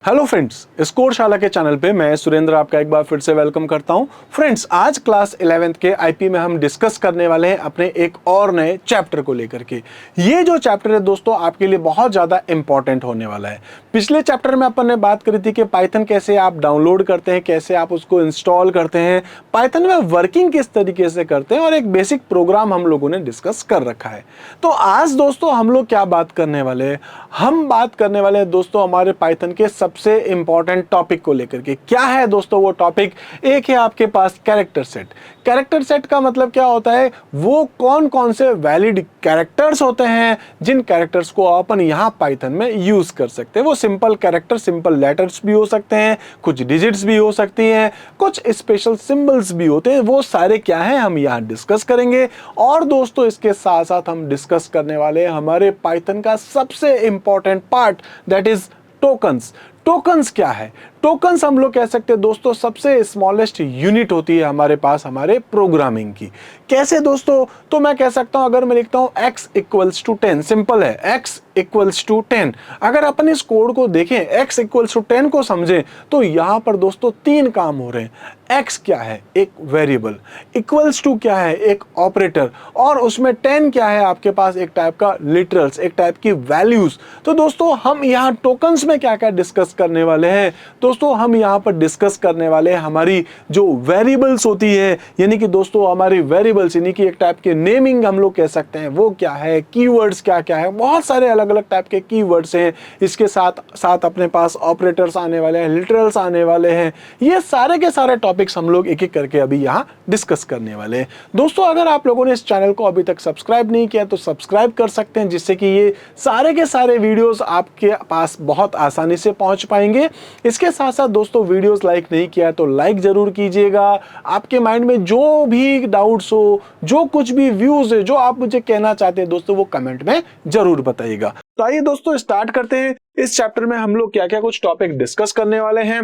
Hello friends, score शाला के channel पे मैं सुरेंद्र आपका एक बार फिर से वेलकम करता हूं। फ्रेंड्स, आज क्लास 11th के आईपी में हम डिस्कस करने वाले हैं अपने एक और नए चैप्टर को लेकर के। ये जो चैप्टर है दोस्तों आपके लिए बहुत ज़्यादा इंपॉर्टेंट होने वाला है। पिछले चैप्टर में अपन ने बात करी थी कि पाइथन कैसे आप डाउनलोड करते हैं, कैसे आप उसको इंस्टॉल करते हैं, पाइथन में वर्किंग किस तरीके से करते हैं और एक बेसिक प्रोग्राम हम लोगों ने डिस्कस कर रखा है। तो आज दोस्तों हम लोग क्या बात करने वाले हैं? हम बात करने वाले हैं दोस्तों हमारे पाइथन के सबसे इंपॉर्टेंट टॉपिक को लेकर के। क्या है दोस्तों वो टॉपिक? एक है आपके पास कैरेक्टर सेट। कैरेक्टर सेट का मतलब क्या होता है? वो कौन कौन से वैलिड कैरेक्टर्स होते हैं जिन कैरेक्टर्स को अपन यहाँ पाइथन में यूज कर सकते हैं। वो सिंपल कैरेक्टर, सिंपल लेटर्स भी हो सकते हैं, कुछ डिजिट्स भी हो सकती हैं, कुछ स्पेशल सिंबल्स भी होते हैं। वो सारे क्या हैं हम यहाँ डिस्कस करेंगे। और दोस्तों इसके साथ साथ हम डिस्कस करने वाले हैं हमारे पाइथन का सबसे important part, that is tokens. Tokens क्या है? टोकन्स हम लोग कह सकते हैं दोस्तों सबसे स्मॉलेस्ट यूनिट होती है हमारे पास हमारे प्रोग्रामिंग की। कैसे दोस्तों? तो मैं कह सकता हूं अगर मैं लिखता हूं x इक्वल्स टू 10, सिंपल है, x इक्वल्स टू 10। अगर अपन इस कोड को देखें, x इक्वल्स टू 10 को समझें तो यहां पर दोस्तों तीन काम हो रहे हैं। x क्या है? एक वेरिएबल। इक्वल्स टू क्या है? एक ऑपरेटर। और उसमें 10 क्या है? आपके पास एक टाइप का लिटरल्स, एक टाइप की वैल्यूज। तो दोस्तों हम यहाँ टोकन्स में क्या क्या डिस्कस करने वाले हैं? दोस्तों हम यहाँ पर डिस्कस करने वाले हैं हमारी जो वेरिएबल्स होती है, यानी कि दोस्तों हमारी वेरिएबल्स यानी कि एक टाइप के नेमिंग हम लोग कह सकते हैं, वो क्या है, कीवर्ड्स क्या क्या है, बहुत सारे अलग अलग टाइप के कीवर्ड्स हैं। इसके साथ साथ अपने पास ऑपरेटर्स आने वाले हैं, लिटरल्स आने वाले हैं। ये सारे के सारे टॉपिक्स हम लोग एक एक करके अभी यहाँ डिस्कस करने वाले हैं। दोस्तों अगर आप लोगों ने इस चैनल को अभी तक सब्सक्राइब नहीं किया तो सब्सक्राइब कर सकते हैं, जिससे कि ये सारे के सारे वीडियोस आपके पास बहुत आसानी से पहुंच पाएंगे। इसके साथ साथ दोस्तों वीडियोस लाइक नहीं किया तो लाइक जरूर कीजिएगा। आपके माइंड में जो भी डाउट्स हो, जो कुछ भी व्यूज है, जो आप मुझे कहना चाहते हैं दोस्तों, वो कमेंट में जरूर बताइएगा। तो आइए दोस्तों स्टार्ट करते हैं। इस चैप्टर में हम लोग क्या क्या कुछ टॉपिक डिस्कस करने वाले हैं,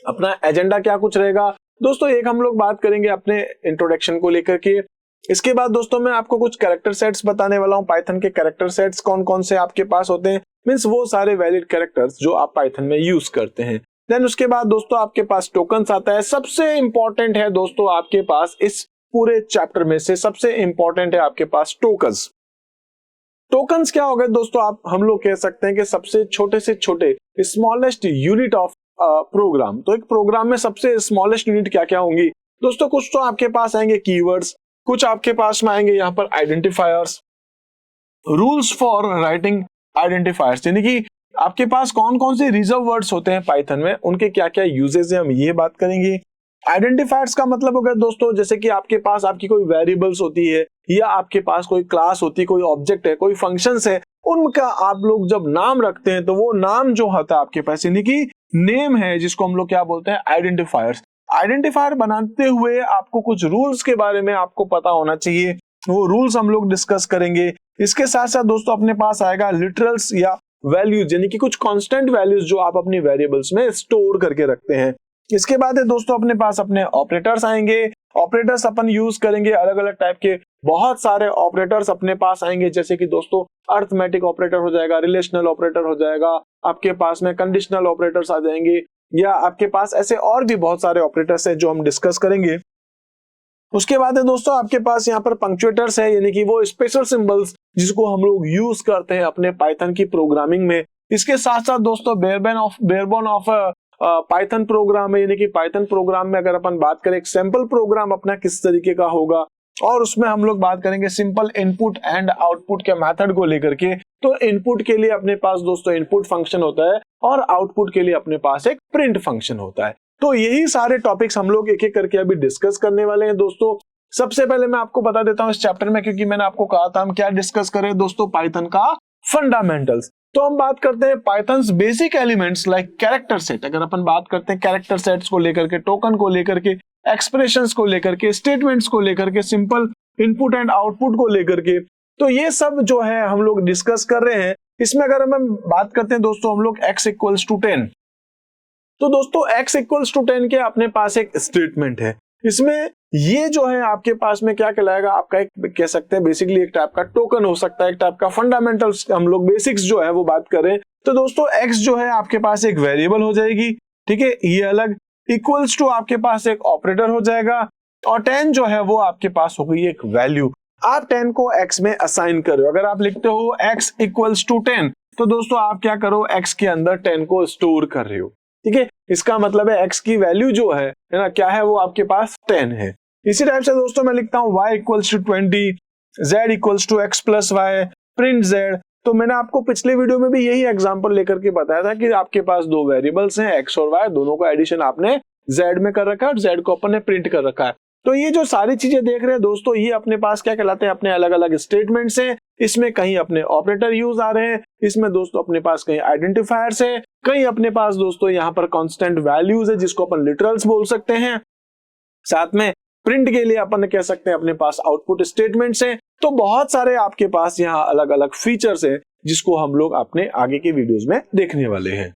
अपना एजेंडा क्या कुछ रहेगा। दोस्तों एक हम लोग बात करेंगे अपने इंट्रोडक्शन को लेकर के। इसके बाद दोस्तों मैं आपको कुछ कैरेक्टर सेट्स बताने वाला हूं। पाइथन के कैरेक्टर सेट्स कौन कौन से आपके पास होते हैं, मींस वो सारे वैलिड कैरेक्टर्स जो आप पाइथन में यूज करते हैं। देन उसके बाद दोस्तों आपके पास टोकन्स आता है। सबसे इंपॉर्टेंट है दोस्तों आपके पास इस पूरे चैप्टर में से सबसे इंपॉर्टेंट है आपके पास टोकन्स। टोकन्स क्या हो गए दोस्तों? आप हम लोग कह सकते हैं कि सबसे छोटे से छोटे स्मॉलेस्ट यूनिट ऑफ प्रोग्राम। तो एक प्रोग्राम में सबसे स्मॉलेस्ट यूनिट क्या क्या होंगी दोस्तों? कुछ तो आपके पास आएंगे कीवर्ड्स, कुछ आपके पास में आएंगे यहाँ पर identifiers, rules for writing identifiers, यानी कि आपके पास कौन कौन से रिजर्व वर्ड्स होते हैं पाइथन में, उनके क्या क्या यूजेस है, हम ये बात करेंगे। आइडेंटिफायर्स का मतलब हो गया दोस्तों जैसे कि आपके पास आपकी कोई वेरिएबल्स होती है, या आपके पास कोई क्लास होती है, कोई ऑब्जेक्ट है, कोई फंक्शंस है, उनका आप लोग जब नाम रखते हैं तो वो नाम जो होता है आपके पास, यानी कि नेम है, जिसको हम लोग क्या बोलते हैं, आइडेंटिफायर्स। आइडेंटिफायर बनाते हुए आपको कुछ रूल्स के बारे में आपको पता होना चाहिए, वो रूल्स हम लोग डिस्कस करेंगे। इसके साथ साथ दोस्तों अपने पास आएगा लिटरल्स या वैल्यूज, यानी कि कुछ कांस्टेंट वैल्यूज जो आप अपनी वेरिएबल्स में स्टोर करके रखते हैं। इसके बाद है दोस्तों अपने पास अपने ऑपरेटर्स आएंगे। ऑपरेटर्स अपन यूज करेंगे अलग अलग टाइप के, बहुत सारे ऑपरेटर्स अपने पास आएंगे, जैसे कि दोस्तों अर्थमेटिक ऑपरेटर हो जाएगा, रिलेशनल ऑपरेटर हो जाएगा, आपके पास में कंडीशनल ऑपरेटर्स आ जाएंगे, या आपके पास ऐसे और भी बहुत सारे ऑपरेटर्स है जो हम डिस्कस करेंगे। उसके बाद है दोस्तों आपके पास यहाँ पर पंक्चुएटर्स है, यानी कि वो स्पेशल सिंबल्स जिसको हम लोग यूज करते हैं अपने पाइथन की प्रोग्रामिंग में। इसके साथ साथ दोस्तों बेयरबोन ऑफ पाइथन प्रोग्राम है, यानी कि पाइथन प्रोग्राम में अगर अपन बात करें एक सैंपल प्रोग्राम अपना किस तरीके का होगा, और उसमें हम लोग बात करेंगे सिंपल इनपुट एंड आउटपुट के मेथड को लेकर के। तो इनपुट के लिए अपने पास दोस्तों इनपुट फंक्शन होता है, और आउटपुट के लिए अपने पास एक प्रिंट फंक्शन होता है। तो यही सारे टॉपिक्स हम लोग एक एक करके अभी डिस्कस करने वाले हैं दोस्तों। सबसे पहले मैं आपको बता देता हूं इस चैप्टर में, क्योंकि मैंने आपको कहा था हम क्या डिस्कस करें दोस्तों, पाइथन का फंडामेंटल्स। तो हम बात करते हैं pythons basic elements like character set. अगर अपन बात करते हैं कैरेक्टर सेट्स को लेकर के, टोकन को लेकर के, एक्सप्रेशंस को लेकर के, स्टेटमेंट्स को लेकर के, सिंपल इनपुट एंड आउटपुट को लेकर के, तो ये सब जो है हम लोग डिस्कस कर रहे हैं। इसमें अगर हम बात करते हैं दोस्तों हम लोग x इक्वल्स टू 10, तो दोस्तों x इक्वल्स टू 10 के अपने पास एक स्टेटमेंट है। इसमें ये जो है आपके पास में क्या कहलाएगा, आपका एक कह सकते हैं बेसिकली एक टाइप का टोकन हो सकता है, एक टाइप का फंडामेंटल्स, हम लोग बेसिक्स जो है वो बात करें तो दोस्तों x जो है आपके पास एक वेरिएबल हो जाएगी, ठीक है, ये अलग, इक्वल्स टू आपके पास एक ऑपरेटर हो जाएगा, और 10 जो है वो आपके पास हो गई एक वैल्यू। आप 10 को x में असाइन कर रहे हो, अगर आप लिखते हो x इक्वल्स टू 10 तो दोस्तों आप क्या करो, x के अंदर 10 को स्टोर कर रहे हो, ठीक है, इसका मतलब है x की वैल्यू जो है ना क्या है, वो आपके पास 10 है। इसी टाइप से दोस्तों मैं लिखता हूं y equals to 20, z equals to x plus y, print z। तो मैंने आपको पिछले वीडियो में भी यही एग्जांपल लेकर के बताया था कि आपके पास दो वेरिएबल्स हैं x और y, दोनों का एडिशन आपने z में कर रखा है और z को अपन ने प्रिंट कर रखा है। तो ये जो सारी चीजें देख रहे हैं दोस्तों, ये अपने पास क्या कहलाते हैं, अपने अलग अलग स्टेटमेंट्स हैं, इसमें कहीं अपने ऑपरेटर यूज आ रहे हैं, इसमें दोस्तों अपने पास कहीं आइडेंटिफायर्स है, कहीं अपने पास दोस्तों यहाँ पर कांस्टेंट वैल्यूज है जिसको अपन लिटरल्स बोल सकते हैं, साथ में प्रिंट के लिए अपन कह सकते हैं अपने पास आउटपुट स्टेटमेंट्स हैं। तो बहुत सारे आपके पास यहाँ अलग अलग फीचर्स हैं जिसको हम लोग अपने आगे के वीडियोस में देखने वाले हैं।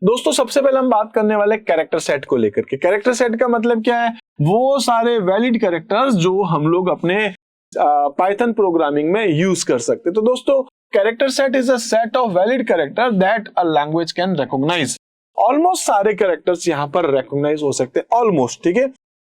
दोस्तों सबसे पहले हम बात करने वाले कैरेक्टर सेट को लेकर के। कैरेक्टर सेट का मतलब क्या है, वो सारे वैलिड कैरेक्टर्स जो हम लोग अपने पाइथन प्रोग्रामिंग में यूज कर सकते हैं। तो दोस्तों character set is a set of valid character that a language can recognize. Almost सारे कैरेक्टर्स यहाँ पर रिकॉग्नाइज हो सकते हैं, ऑलमोस्ट, ठीक है।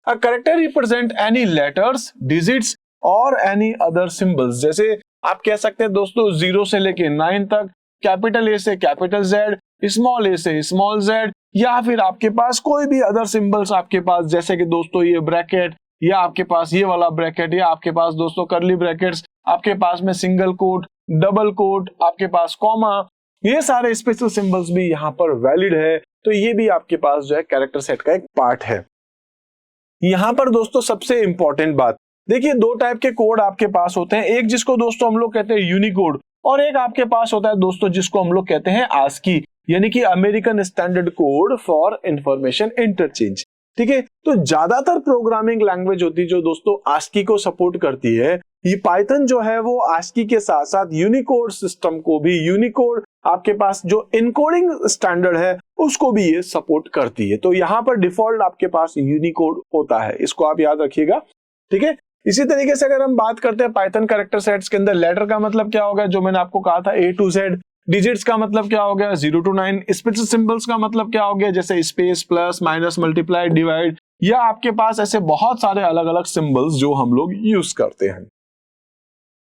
A character represent any letters, digits और एनी अदर सिंबल्स। जैसे आप कह सकते हैं दोस्तों 0 से लेके 9 तक, कैपिटल ए से कैपिटल जेड, स्मॉल ए से स्मॉल जेड, या फिर आपके पास कोई भी अदर सिंबल्स आपके पास, जैसे कि दोस्तों ये ब्रैकेट, या आपके पास ये वाला ब्रैकेट, या आपके पास दोस्तों कर्ली ब्रैकेट्स, आपके पास में सिंगल कोट, डबल कोट, आपके पास कॉमा, ये सारे स्पेशल सिंबल्स भी यहाँ पर वैलिड है। तो ये भी आपके पास जो है कैरेक्टर सेट का एक पार्ट है। यहाँ पर दोस्तों सबसे इंपॉर्टेंट बात देखिए, दो टाइप के कोड आपके पास होते हैं, एक जिसको दोस्तों हम लोग कहते हैं यूनिकोड, और एक आपके पास होता है दोस्तों जिसको हम लोग कहते हैं आस्की, यानी कि American standard code for information interchange, ठीक है। तो ज्यादातर प्रोग्रामिंग लैंग्वेज होती है जो दोस्तों आस्की को सपोर्ट करती है। ये पाइथन जो है वो आस्की के साथ साथ यूनिकोड सिस्टम को भी, यूनिकोड आपके पास जो इनकोडिंग स्टैंडर्ड है उसको भी ये सपोर्ट करती है। तो यहाँ पर डिफॉल्ट आपके पास यूनिकोड होता है, इसको आप याद रखिएगा, ठीक है। इसी तरीके से अगर हम बात करते हैं पाइथन कैरेक्टर सेट्स के अंदर, लेटर का मतलब क्या होगा, जो मैंने आपको कहा था A to Z, डिजिट्स का मतलब क्या हो गया 0 to 9, स्पेशल सिंबल्स का मतलब क्या हो गया, जैसे space, plus, minus, multiply, divide, या आपके पास ऐसे बहुत सारे अलग अलग सिंबल्स जो हम लोग यूज करते हैं।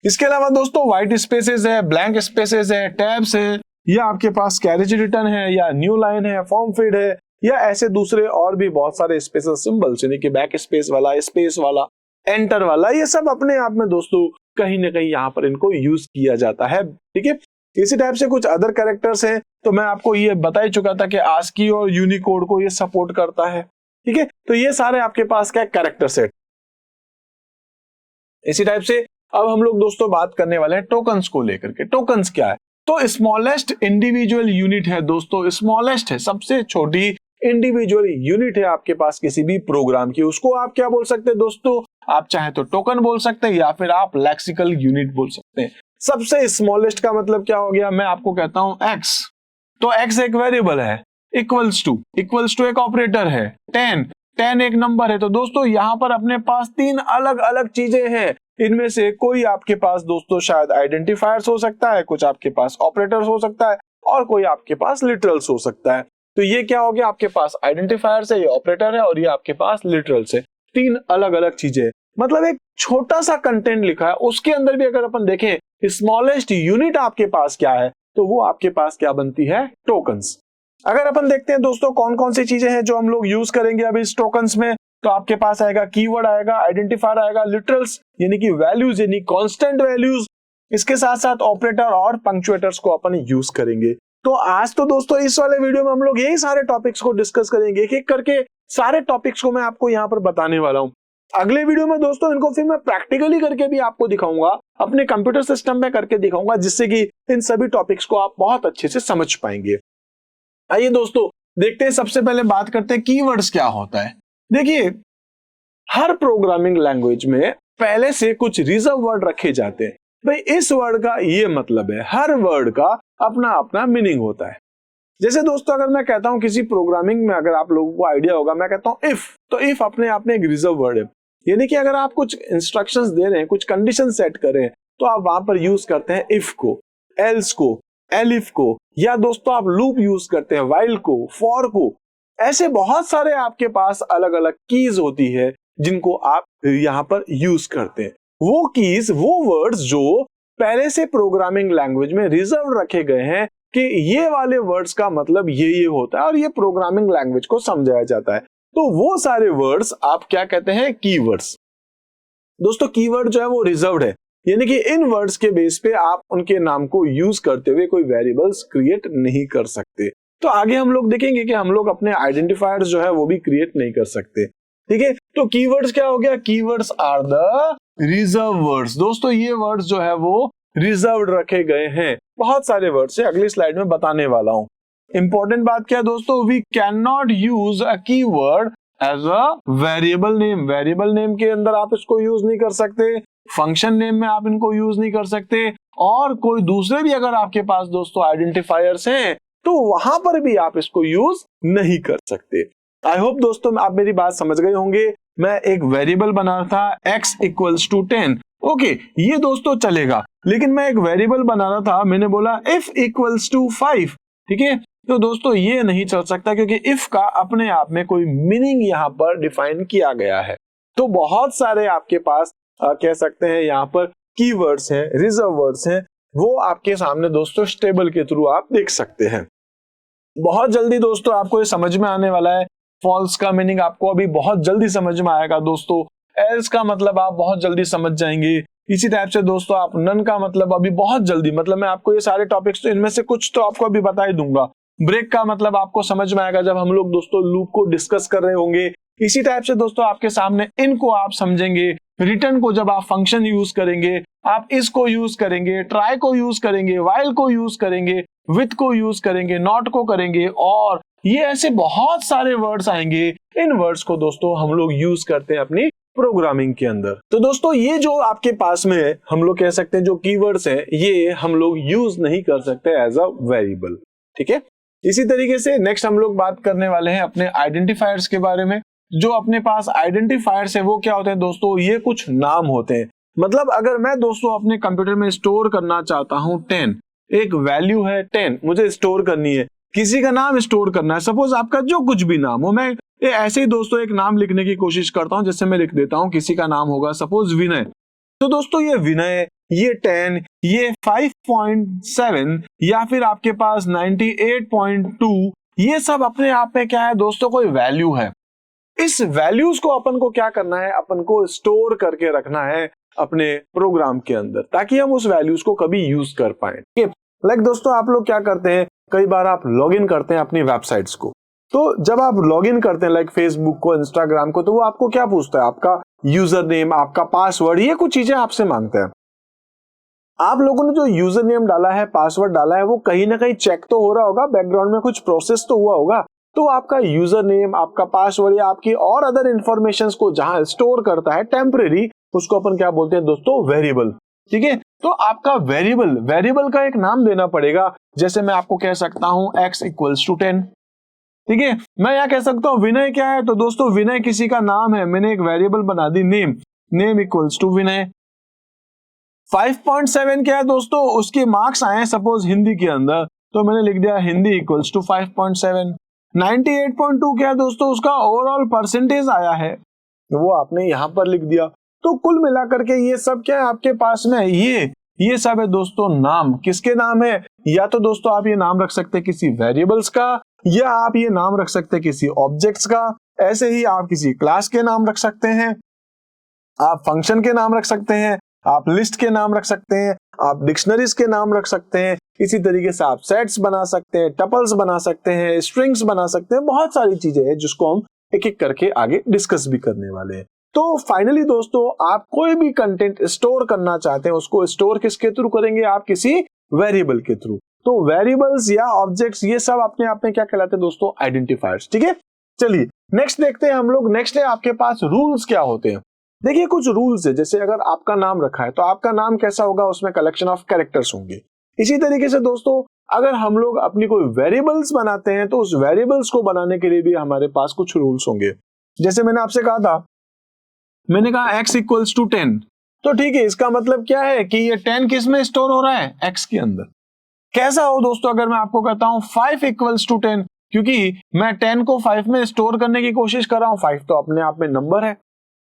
इसके अलावा दोस्तों व्हाइट स्पेसेस है, ब्लैंक स्पेसेस है, टैब्स है, या आपके पास कैरेज रिटर्न है, या न्यू लाइन है, फॉर्म फीड है, या ऐसे दूसरे और भी बहुत सारे स्पेशल सिंबल्स, यानी कि बैक स्पेस वाला, स्पेस वाला, एंटर वाला, ये सब अपने आप में दोस्तों कहीं ना कहीं यहाँ पर इनको यूज किया जाता है, ठीक है। इसी टाइप से कुछ अदर कैरेक्टर्स हैं, तो मैं आपको ये बता ही चुका था कि आस्की और यूनिकोड को ये सपोर्ट करता है, ठीक है। तो ये सारे आपके पास क्या कैरेक्टर सेट। इसी टाइप से अब हम लोग दोस्तों बात करने वाले हैं टोकन्स को लेकर के। टोकन्स क्या है, तो स्मॉलेस्ट इंडिविजुअल यूनिट है दोस्तों, स्मॉलेस्ट है, सबसे छोटी इंडिविजुअल यूनिट है आपके पास किसी भी प्रोग्राम की, उसको आप क्या बोल सकते हैं दोस्तों, आप चाहे तो टोकन बोल सकते हैं या फिर आप लेक्सिकल यूनिट बोल सकते हैं। सबसे स्मॉलेस्ट का मतलब क्या हो गया, मैं आपको कहता हूं x, तो x एक वेरिएबल है, इक्वल्स टू एक ऑपरेटर है, 10 एक नंबर है। तो दोस्तों यहां पर अपने पास तीन अलग अलग चीजें हैं, इनमें से कोई आपके पास दोस्तों शायद आइडेंटिफायर्स हो सकता है, कुछ आपके पास ऑपरेटर्स हो सकता है, और कोई आपके पास लिटरल्स हो सकता है। तो ये क्या हो गया, आपके पास आइडेंटिफायर्स है, ये ऑपरेटर है, और ये आपके पास लिटरल्स है, तीन अलग अलग चीजें, मतलब एक छोटा सा कंटेंट लिखा है, उसके अंदर भी अगर अपन देखें स्मॉलेस्ट यूनिट आपके पास क्या है, तो वो आपके पास क्या बनती है, टोकन्स। अगर अपन देखते हैं दोस्तों कौन कौन सी चीजें हैं जो हम लोग यूज करेंगे अभी इस टोकन्स में, तो आपके पास आएगा कीवर्ड आएगा, आइडेंटिफायर आएगा, लिटरल्स यानी कि वैल्यूज यानी कांस्टेंट वैल्यूज, इसके साथ साथ ऑपरेटर और पंक्चुएटर्स को अपन यूज करेंगे। तो आज तो दोस्तों इस वाले वीडियो में हम लोग यही सारे टॉपिक्स को डिस्कस करेंगे, एक एक करके सारे टॉपिक्स को मैं आपको यहाँ पर बताने वाला हूँ। अगले वीडियो में दोस्तों इनको फिर मैं प्रैक्टिकली करके भी आपको दिखाऊंगा, अपने कंप्यूटर सिस्टम में करके दिखाऊंगा, जिससे कि इन सभी टॉपिक्स को आप बहुत अच्छे से समझ पाएंगे। आइए दोस्तों देखते हैं, सबसे पहले बात करते हैं कीवर्ड्स क्या होता है। देखिए हर प्रोग्रामिंग लैंग्वेज में पहले से कुछ रिजर्व वर्ड रखे जाते हैं। भाई इस वर्ड का ये मतलब है, हर वर्ड का अपना अपना मीनिंग होता है। जैसे दोस्तों अगर मैं कहता हूं किसी प्रोग्रामिंग में, अगर आप लोगों को आइडिया होगा, मैं कहता हूं इफ, तो इफ अपने आप में एक रिजर्व वर्ड है, यानी कि अगर आप कुछ इंस्ट्रक्शंस दे रहे हैं, कुछ कंडीशन सेट कर रहे हैं, तो आप वहां पर यूज करते हैं इफ को, एल्स को, एलिफ को, या दोस्तों आप लूप यूज करते हैं, व्हाइल को, फॉर को। ऐसे बहुत सारे आपके पास अलग अलग कीज होती है जिनको आप यहां पर यूज करते हैं। वो कीज, वो वर्ड्स जो पहले से प्रोग्रामिंग लैंग्वेज में रिजर्व रखे गए हैं कि ये वाले वर्ड्स का मतलब ये होता है और ये प्रोग्रामिंग लैंग्वेज को समझाया जाता है, तो वो सारे वर्ड्स आप क्या कहते हैं, कीवर्ड्स। दोस्तों कीवर्ड जो है वो रिजर्व्ड है, यानी कि इन वर्ड्स के बेस पे आप उनके नाम को यूज करते हुए कोई वेरिएबल्स क्रिएट नहीं कर सकते। तो आगे हम लोग देखेंगे कि हम लोग अपने आइडेंटिफायर्स जो है वो भी क्रिएट नहीं कर सकते। ठीक है, तो कीवर्ड्स क्या हो गया, keywords are the reserve words. दोस्तों ये वर्ड्स जो है वो रिजर्व्ड रखे गए हैं। बहुत सारे वर्ड्स है, अगली स्लाइड में बताने वाला हूं। इंपॉर्टेंट बात क्या है दोस्तों, we can not use a keyword as a variable name. Variable name के अंदर आप इसको यूज नहीं कर सकते, फंक्शन नेम में आप इनको यूज नहीं कर सकते, और कोई दूसरे भी अगर आपके पास दोस्तों आइडेंटिफायर्स हैं तो वहां पर भी आप इसको यूज नहीं कर सकते। आई होप दोस्तों आप मेरी बात समझ गए होंगे। मैं एक वेरिएबल बना रहा था x इक्वल्स टू 10, ओके ये दोस्तों चलेगा, लेकिन मैं एक वेरिएबल बना रहा था, मैंने बोला if इक्वल्स टू 5, ठीक है, तो दोस्तों ये नहीं चल सकता क्योंकि if का अपने आप में कोई मीनिंग यहाँ पर डिफाइन किया गया है। तो बहुत सारे आपके पास कह सकते हैं यहाँ पर कीवर्ड्स हैं, रिजर्व वर्ड्स हैं, वो आपके सामने दोस्तों टेबल के थ्रू आप देख सकते हैं। बहुत जल्दी दोस्तों आपको ये समझ में आने वाला है। फॉल्स का मीनिंग आपको अभी बहुत जल्दी समझ में आएगा दोस्तों। एल्स का मतलब आप बहुत जल्दी समझ जाएंगे। इसी टाइप से दोस्तों आप नन का मतलब अभी बहुत जल्दी, मतलब मैं आपको ये सारे टॉपिक्स तो इनमें से कुछ तो आपको अभी बता ही दूंगा। ब्रेक का मतलब आपको समझ में आएगा जब हम लोग दोस्तों लूप को डिस्कस कर रहे होंगे। इसी टाइप से दोस्तों आपके सामने इनको आप समझेंगे। रिटर्न को जब आप फंक्शन यूज करेंगे, आप इसको यूज करेंगे, ट्राई को यूज करेंगे, व्हाइल को यूज करेंगे, विथ को यूज करेंगे, नॉट को करेंगे, और ये ऐसे बहुत सारे वर्ड्स आएंगे। इन वर्ड्स को दोस्तों हम लोग यूज करते हैं अपनी प्रोग्रामिंग के अंदर। तो दोस्तों ये जो आपके पास में है, हम लोग कह सकते हैं जो कीवर्ड्स हैं, ये हम लोग यूज नहीं कर सकते एज अ वेरिएबल। ठीक है, इसी तरीके से नेक्स्ट हम लोग बात करने वाले हैं अपने आइडेंटिफायर्स के बारे में। जो अपने पास आइडेंटिफायर्स है वो क्या होते हैं दोस्तों, ये कुछ नाम होते हैं। मतलब अगर मैं दोस्तों अपने कंप्यूटर में स्टोर करना चाहता हूं 10, एक वैल्यू है 10, मुझे स्टोर करनी है, किसी का नाम स्टोर करना है, सपोज आपका जो कुछ भी नाम हो, मैं ऐसे ही दोस्तों एक नाम लिखने की कोशिश करता हूं, जैसे मैं लिख देता हूं किसी का नाम होगा सपोज विनय। तो दोस्तों ये विनय, ये 10, ये 5.7 या फिर आपके पास 98.2, ये सब अपने आप में क्या है दोस्तों, कोई वैल्यू है। इस वैल्यूज को अपन को क्या करना है, अपन को स्टोर करके रखना है अपने प्रोग्राम के अंदर, ताकि हम उस वैल्यूज को कभी यूज कर पाए। लाइक दोस्तों आप लोग क्या करते हैं, कई बार आप लॉगिन करते हैं अपनी वेबसाइट्स को, तो जब आप लॉगिन करते हैं लाइक फेसबुक को, इंस्टाग्राम को, तो वो आपको क्या पूछता है, आपका यूजर नेम, आपका पासवर्ड, ये कुछ चीजें आपसे मांगते हैं। आप लोगों ने जो यूजर नेम डाला है, पासवर्ड डाला है, वो कहीं ना कहीं चेक तो हो रहा होगा, बैकग्राउंड में कुछ प्रोसेस तो हुआ होगा। तो आपका यूजर नेम, आपका पासवर्ड या आपकी और अदर इंफॉर्मेशंस को जहां स्टोर करता है टेम्परेरी, उसको अपन क्या बोलते हैं दोस्तों, वेरिएबल। ठीक है, तो आपका वेरिएबल का एक नाम देना पड़ेगा। जैसे मैं आपको कह सकता हूं x इक्वल्स टू 10, ठीक है। मैं यहां कह सकता हूं विनय क्या है, तो दोस्तों विनय किसी का नाम है, मैंने एक वेरिएबल बना दी नेम इक्वल्स टू विनय। 5.7 क्या है दोस्तों, उसके मार्क्स आए सपोज हिंदी के अंदर, तो मैंने लिख दिया हिंदी इक्वल्स टू 5.7। 98.2 क्या है दोस्तों, उसका ओवरऑल परसेंटेज आया है, तो वो आपने यहां पर लिख दिया। तो कुल मिलाकर के ये सब क्या है आपके पास में, ये सब है दोस्तों नाम। किसके नाम है, या तो दोस्तों आप ये नाम रख सकते हैं किसी वेरिएबल्स का, या आप ये नाम रख सकते हैं किसी ऑब्जेक्ट्स का, ऐसे ही आप किसी क्लास के नाम रख सकते हैं, आप फंक्शन के नाम रख सकते हैं, आप लिस्ट के नाम रख सकते हैं, आप डिक्शनरीज के नाम रख सकते हैं, इसी तरीके से आप सेट्स बना सकते हैं, टपल्स बना सकते हैं, स्ट्रिंग्स बना सकते हैं। बहुत सारी चीजें हैं जिसको हम एक एक करके आगे डिस्कस भी करने वाले हैं। तो फाइनली दोस्तों आप कोई भी कंटेंट स्टोर करना चाहते हैं, उसको स्टोर किसके थ्रू करेंगे, आप किसी वेरिएबल के थ्रू। तो वेरिएबल्स या ऑब्जेक्ट्स ये सब अपने आप में क्या कहलाते हैं दोस्तों, आइडेंटिफायर्स। ठीक है, चलिए नेक्स्ट देखते हैं हम लोग। नेक्स्ट है आपके पास रूल्स क्या होते हैं। देखिए कुछ रूल्स है, जैसे अगर आपका नाम रखा है तो आपका नाम कैसा होगा, उसमें कलेक्शन ऑफ कैरेक्टर्स होंगे। इसी तरीके से दोस्तों अगर हम लोग अपनी कोई वेरिएबल्स बनाते हैं तो उस वेरिएबल्स को बनाने के लिए भी हमारे पास कुछ रूल्स होंगे। जैसे मैंने आपसे कहा था, मैंने कहा x इक्वल्स टू 10, तो ठीक है, इसका मतलब क्या है कि ये 10 किस में स्टोर हो रहा है, x के अंदर। कैसा हो दोस्तों अगर मैं आपको कहता हूं 5 इक्वल्स टू 10, क्योंकि मैं 10 को 5 में स्टोर करने की कोशिश कर रहा हूं, 5 तो अपने आप में नंबर है।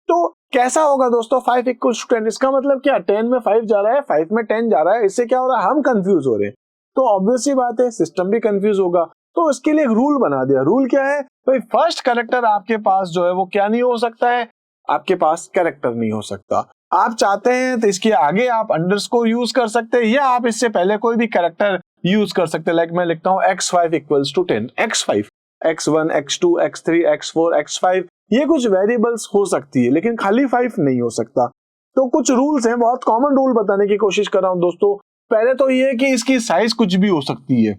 तो कैसा होगा दोस्तों 5 इक्वल्स टू 10, इसका मतलब क्या, 10 में 5 जा रहा है, 5 में 10 जा रहा है, इससे क्या हो रहा है, हम कंफ्यूज हो रहे हैं। तो ऑब्वियस सी बात है सिस्टम भी कंफ्यूज होगा, तो इसके लिए एक रूल बना दिया। रूल क्या है भाई, फर्स्ट कैरेक्टर आपके पास जो है वो क्या नहीं हो सकता है, आपके पास कैरेक्टर नहीं हो सकता। आप चाहते हैं तो इसके आगे आप अंडरस्कोर यूज कर सकते हैं, या आप इससे पहले कोई भी कैरेक्टर यूज कर सकते हैं। लाइक मैं लिखता हूं x5 equals to 10, x5, x1, x2, x3, x4, x5, ये कुछ वेरिएबल्स हो सकती है, लेकिन खाली 5 नहीं हो सकता। तो कुछ रूल्स हैं, बहुत कॉमन रूल बताने की कोशिश कर रहा हूं दोस्तों। पहले तो ये कि इसकी साइज कुछ भी हो सकती है।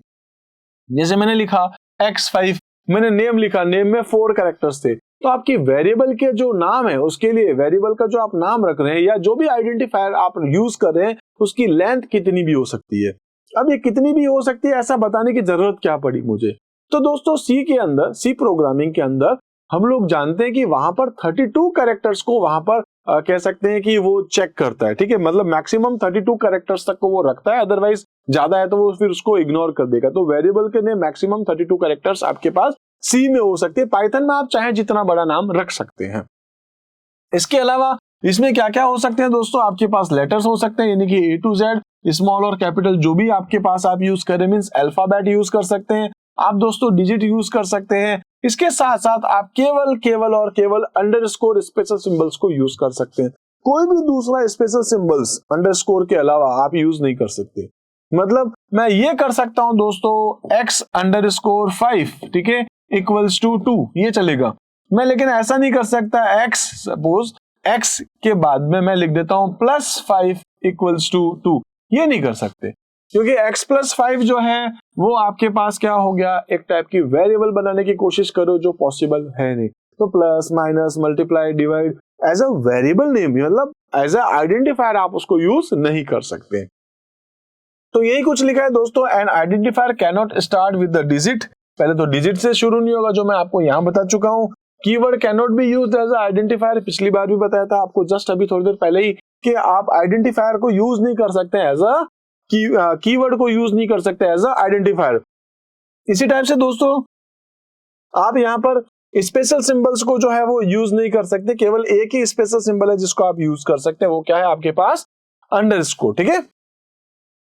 जैसे मैंने लिखा x5, मैंने नेम लिखा, नेम में 4 कैरेक्टर्स थे, तो आपकी वेरिएबल के जो नाम है उसके लिए वेरिएबल का जो आप नाम रख रहे हैं या जो भी आइडेंटिफायर आप यूज कर रहे हैं उसकी लेंथ कितनी भी हो सकती है। अब ये कितनी भी हो सकती है ऐसा बताने की जरूरत क्या पड़ी मुझे। तो दोस्तों सी के अंदर, सी प्रोग्रामिंग के अंदर हम लोग जानते हैं कि वहां पर 32 कैरेक्टर्स को वहां पर कह सकते हैं कि वो चेक करता है, ठीक है, मतलब मैक्सिमम 32 कैरेक्टर्स तक को वो रखता है, अदरवाइज ज्यादा है तो वो फिर उसको इग्नोर कर देगा। तो वेरिएबल के लिए मैक्सिमम 32 कैरेक्टर्स आपके पास सी में हो सकते हैं। पाइथन में आप चाहे जितना बड़ा नाम रख सकते हैं। इसके अलावा इसमें क्या क्या हो सकते हैं दोस्तों, आपके पास लेटर्स हो सकते हैं, यानी कि A to Z, स्मॉल और कैपिटल जो भी आपके पास आप यूज करें, मींस अल्फाबेट यूज कर सकते हैं आप दोस्तों, डिजिट यूज कर सकते हैं। इसके साथ साथ आप केवल अंडरस्कोर स्पेशल सिंबल्स को यूज कर सकते हैं। कोई भी दूसरा स्पेशल सिंबल्स अंडरस्कोर के अलावा आप यूज नहीं कर सकते। मतलब मैं ये कर सकता हूं दोस्तों x_5, ठीक है, इक्वल्स टू 2, ये चलेगा। मैं लेकिन ऐसा नहीं कर सकता x, सपोज x के बाद में मैं लिख देता हूं +5 इक्वल्स टू 2, ये नहीं कर सकते, क्योंकि x+5 जो है वो आपके पास क्या हो गया, एक टाइप की वेरिएबल बनाने की कोशिश करो जो पॉसिबल है नहीं। तो plus, minus, multiply, divide as a variable name, मतलब एज अ आइडेंटिफायर आप उसको यूज नहीं कर सकते। तो यही कुछ लिखा है दोस्तों, N identifier can not start with the digit. पहले तो डिजिट से शुरू नहीं होगा, जो मैं आपको यहां बता चुका हूं। Keyword can not be used as a identifier, पिछली बार भी बताया था आपको जस्ट अभी थोड़ी देर पहले ही, कि आप आइडेंटिफायर को यूज नहीं कर सकते एज अ कीवर्ड को यूज नहीं कर सकते एज अ आइडेंटिफायर। इसी टाइप से दोस्तों आप यहां पर स्पेशल सिंबल्स को जो है वो यूज नहीं कर सकते, केवल एक ही स्पेशल सिंबल है जिसको आप यूज कर सकते हैं, वो क्या है आपके पास, अंडरस्कोर, ठीक है।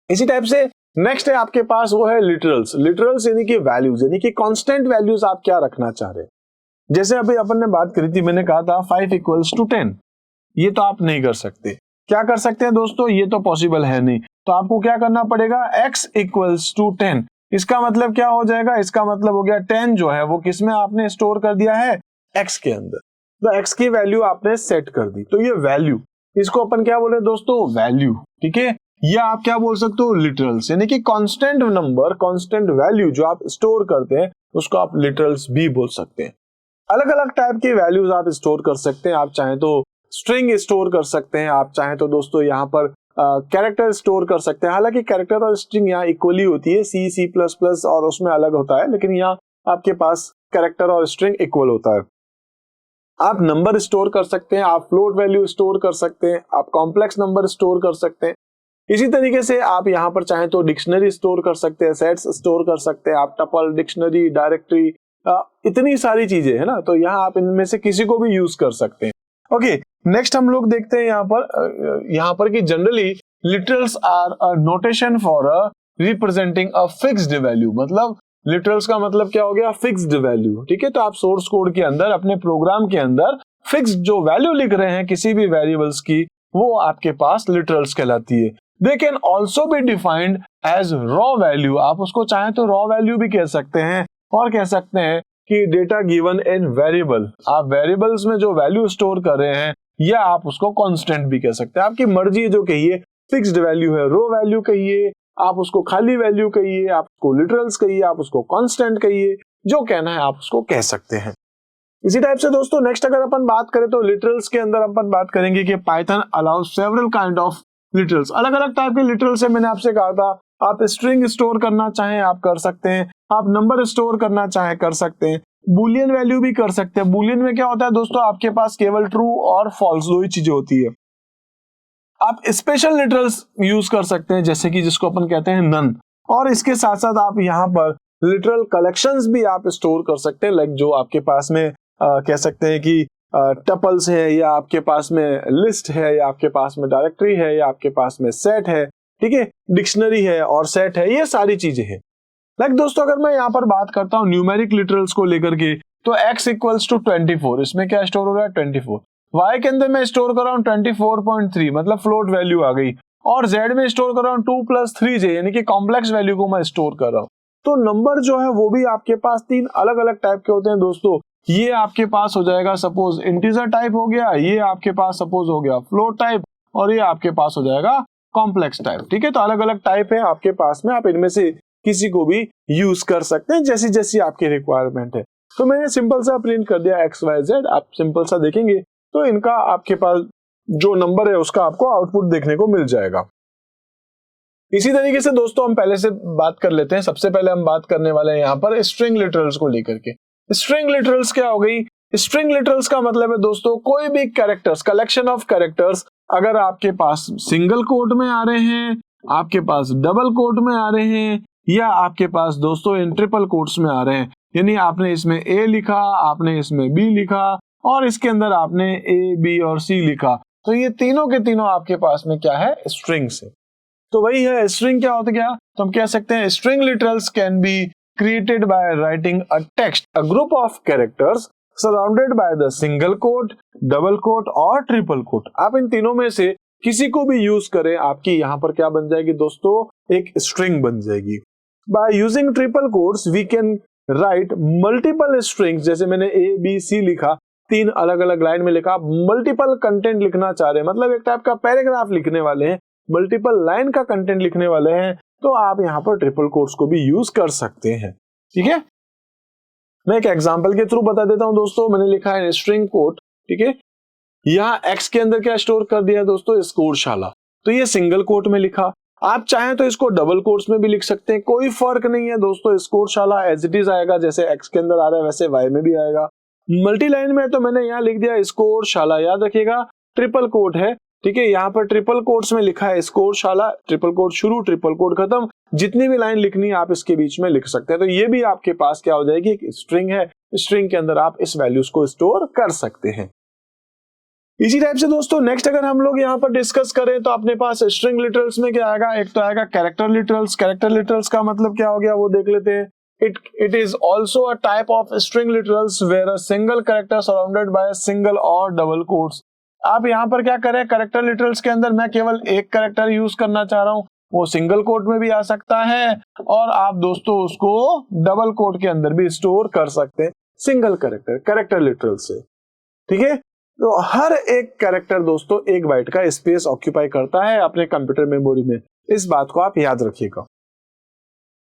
इसी टाइप से नेक्स्ट है आपके पास वो है लिटरल्स। लिटरल्स यानी कि वैल्यूज, यानी कि कांस्टेंट वैल्यूज आप क्या रखना चाह रहे हैं। जैसे अभी अपन ने बात करी थी, मैंने कहा था 5 इक्वल्स टू 10, ये तो आप नहीं कर सकते। क्या कर सकते हैं दोस्तों, ये तो पॉसिबल है नहीं, तो आपको क्या करना पड़ेगा, x इक्वल्स टू 10। इसका मतलब क्या हो जाएगा, इसका मतलब हो गया 10 जो है वो किसमें आपने स्टोर कर दिया है, x के अंदर। तो x की वैल्यू आपने सेट कर दी, तो ये वैल्यू, इसको अपन क्या बोले दोस्तों, वैल्यू, ठीक है। या आप क्या बोल सकते हो, लिटरल्स, यानी कि कांस्टेंट नंबर, कांस्टेंट वैल्यू जो आप स्टोर करते हैं उसको आप लिटरल्स भी बोल सकते हैं। अलग अलग टाइप की वैल्यूज आप स्टोर कर सकते हैं। आप चाहें तो स्ट्रिंग स्टोर कर सकते हैं, आप चाहें तो दोस्तों यहाँ पर कैरेक्टर स्टोर कर सकते हैं। हालांकि कैरेक्टर और स्ट्रिंग यहाँ इक्वली होती है, C++ और उसमें अलग होता है, लेकिन यहाँ आपके पास कैरेक्टर और स्ट्रिंग इक्वल होता है। आप नंबर स्टोर कर सकते हैं, आप फ्लोट वैल्यू स्टोर कर सकते हैं, आप कॉम्प्लेक्स नंबर स्टोर कर सकते हैं। इसी तरीके से आप यहाँ पर चाहें तो डिक्शनरी स्टोर कर सकते हैं, सेट्स स्टोर कर सकते हैं, आप टपल, डिक्शनरी, डायरेक्टरी, इतनी सारी चीजें है ना, तो यहाँ आप इनमें से किसी को भी यूज कर सकते हैं। ओके, नेक्स्ट हम लोग देखते हैं यहाँ पर कि generally literals are a notation for a representing a fixed value. मतलब लिटरल्स का मतलब क्या हो गया, फिक्स्ड वैल्यू, ठीक है। तो आप सोर्स कोड के अंदर, अपने प्रोग्राम के अंदर फिक्स्ड जो वैल्यू लिख रहे हैं किसी भी वेरिएबल्स की, वो आपके पास लिटरल्स कहलाती है। They can also be defined as raw value, आप उसको चाहें तो रॉ वैल्यू भी कह सकते हैं, और कह सकते हैं कि डेटा गिवन इन वेरिएबल, आप वेरिएबल्स में जो वैल्यू स्टोर कर रहे हैं, या आप उसको कांस्टेंट भी कह सकते हैं, आपकी मर्जी है जो कहिए। फिक्स्ड वैल्यू है, रो वैल्यू कहिए, आप उसको खाली वैल्यू कहिए, आप उसको लिटरल्स कहिए, आप उसको कांस्टेंट कहिए, जो कहना है आप उसको कह सकते हैं। इसी टाइप से दोस्तों नेक्स्ट अगर अपन बात करें तो लिटरल्स के अंदर अपन बात करेंगे कि Python allows several kind of literals. अलग अलग टाइप के लिटरल्स है, मैंने आपसे कहा था। आप स्ट्रिंग स्टोर करना चाहें आप कर सकते हैं, आप नंबर स्टोर करना चाहें कर सकते हैं, बुलियन वैल्यू भी कर सकते हैं। बुलियन में क्या होता है दोस्तों, आपके पास केवल ट्रू और फॉल्स दो ही चीजें होती है। आप स्पेशल लिटरल्स यूज कर सकते हैं, जैसे कि जिसको अपन कहते हैं नन, और इसके साथ साथ आप यहाँ पर लिटरल कलेक्शंस भी आप स्टोर कर सकते हैं, लाइक जो आपके पास में कह सकते हैं कि टपल्स है, या आपके पास में लिस्ट है, या आपके पास में डायरेक्टरी है, या आपके पास में सेट है, ठीक है, डिक्शनरी है और सेट है, ये सारी चीजें हैं। लाइक दोस्तों अगर मैं यहाँ पर बात करता हूँ न्यूमेरिक लिटरल्स को लेकर के, तो x इक्वल्स टू 24, इसमें क्या स्टोर हो रहा है 24, y के अंदर मैं स्टोर कर रहा हूँ 24.3, मतलब फ्लोट वैल्यू आ गई, और z में स्टोर कर रहा हूँ 2 + 3j, यानी कि कॉम्प्लेक्स वैल्यू को मैं स्टोर कर रहा हूँ। तो नंबर जो है वो भी आपके पास 3 अलग अलग टाइप के होते हैं दोस्तों। ये आपके पास हो जाएगा सपोज इंटीजर टाइप हो गया, ये आपके पास सपोज हो गया फ्लोट टाइप, और ये आपके पास हो जाएगा कॉम्प्लेक्स टाइप, ठीक है। तो अलग अलग टाइप है आपके पास में, आप इनमें से किसी को भी यूज कर सकते हैं जैसी जैसी आपकी रिक्वायरमेंट है। तो मैंने सिंपल सा प्रिंट कर दिया XYZ, आप सिंपल सा देखेंगे तो इनका आपके पास जो नंबर है उसका आपको आउटपुट देखने को मिल जाएगा। इसी तरीके से दोस्तों हम पहले से बात कर लेते हैं। सबसे पहले हम बात करने वाले हैं यहाँ पर स्ट्रिंग लिटरल्स को लेकर के। स्ट्रिंग लिटरल्स क्या हो गई, स्ट्रिंग लिटरल्स का मतलब है दोस्तों कोई भी कैरेक्टर्स, कलेक्शन ऑफ कैरेक्टर्स अगर आपके पास सिंगल कोट में आ रहे हैं, आपके पास डबल कोट में आ रहे हैं, या आपके पास दोस्तों इन ट्रिपल कोट्स में आ रहे हैं, यानी आपने इसमें A लिखा, आपने इसमें B लिखा, और इसके अंदर आपने A, B और C लिखा, तो ये तीनों के तीनों आपके पास में क्या है, स्ट्रिंग्स है। तो वही है स्ट्रिंग क्या होता है, क्या तो हम कह सकते हैं string literals can be created by writing a text, a group of characters surrounded by the single quote, double quote और ट्रिपल कोट। आप इन तीनों में से किसी को भी यूज करें, आपकी यहाँ पर क्या बन जाएगी दोस्तों, एक स्ट्रिंग बन जाएगी। By using triple quotes we can write multiple strings, जैसे मैंने A, B, C लिखा, 3 अलग अलग लाइन में लिखा, मल्टीपल कंटेंट लिखना चाह रहे हैं, मतलब एक टाइप का पैराग्राफ लिखने वाले हैं, मल्टीपल लाइन का कंटेंट लिखने वाले हैं, तो आप यहाँ पर ट्रिपल कोट्स को भी यूज कर सकते हैं, ठीक है। मैं एक एग्जांपल के थ्रू बता देता हूं दोस्तों। मैंने लिखा है स्ट्रिंग कोट, ठीक है, यहाँ X के अंदर क्या स्टोर कर दिया दोस्तों, स्कोरशाला, तो ये सिंगल कोट में लिखा। आप चाहें तो इसको डबल कोट्स में भी लिख सकते हैं, कोई फर्क नहीं है दोस्तों, स्कोरशाला एज इट इज आएगा, जैसे X के अंदर आ रहा है वैसे Y में भी आएगा। मल्टी लाइन में तो मैंने यहाँ लिख दिया स्कोरशाला, याद रखिएगा ट्रिपल कोट है, ठीक है, यहाँ पर ट्रिपल कोट्स में लिखा है स्कोरशाला, ट्रिपल कोट शुरू ट्रिपल कोट खत्म, जितनी भी लाइन लिखनी है आप इसके बीच में लिख सकते हैं। तो ये भी आपके पास क्या हो जाएगी, एक स्ट्रिंग है, स्ट्रिंग के अंदर आप इस वैल्यूज को स्टोर कर सकते हैं। इसी टाइप से दोस्तों नेक्स्ट अगर हम लोग यहाँ पर डिस्कस करें तो अपने पास स्ट्रिंग लिटरल्स में क्या आएगा, एक तो आएगा कैरेक्टर लिटरल्स। कैरेक्टर लिटरल्स का मतलब क्या हो गया वो देख लेते हैं। It is also a type of string literals where a single character surrounded by a single or double quotes। आप यहाँ पर क्या करें, कैरेक्टर लिटरल्स के अंदर मैं केवल एक कैरेक्टर यूज करना चाह रहा हूँ, वो सिंगल कोट में भी आ सकता है, और आप दोस्तों उसको डबल कोट के अंदर भी स्टोर कर सकते हैं सिंगल कैरेक्टर लिटरल से, ठीक है। तो हर एक कैरेक्टर दोस्तों 1 बाइट का स्पेस ऑक्यूपाई करता है अपने कंप्यूटर मेमोरी में, इस बात को आप याद रखिएगा।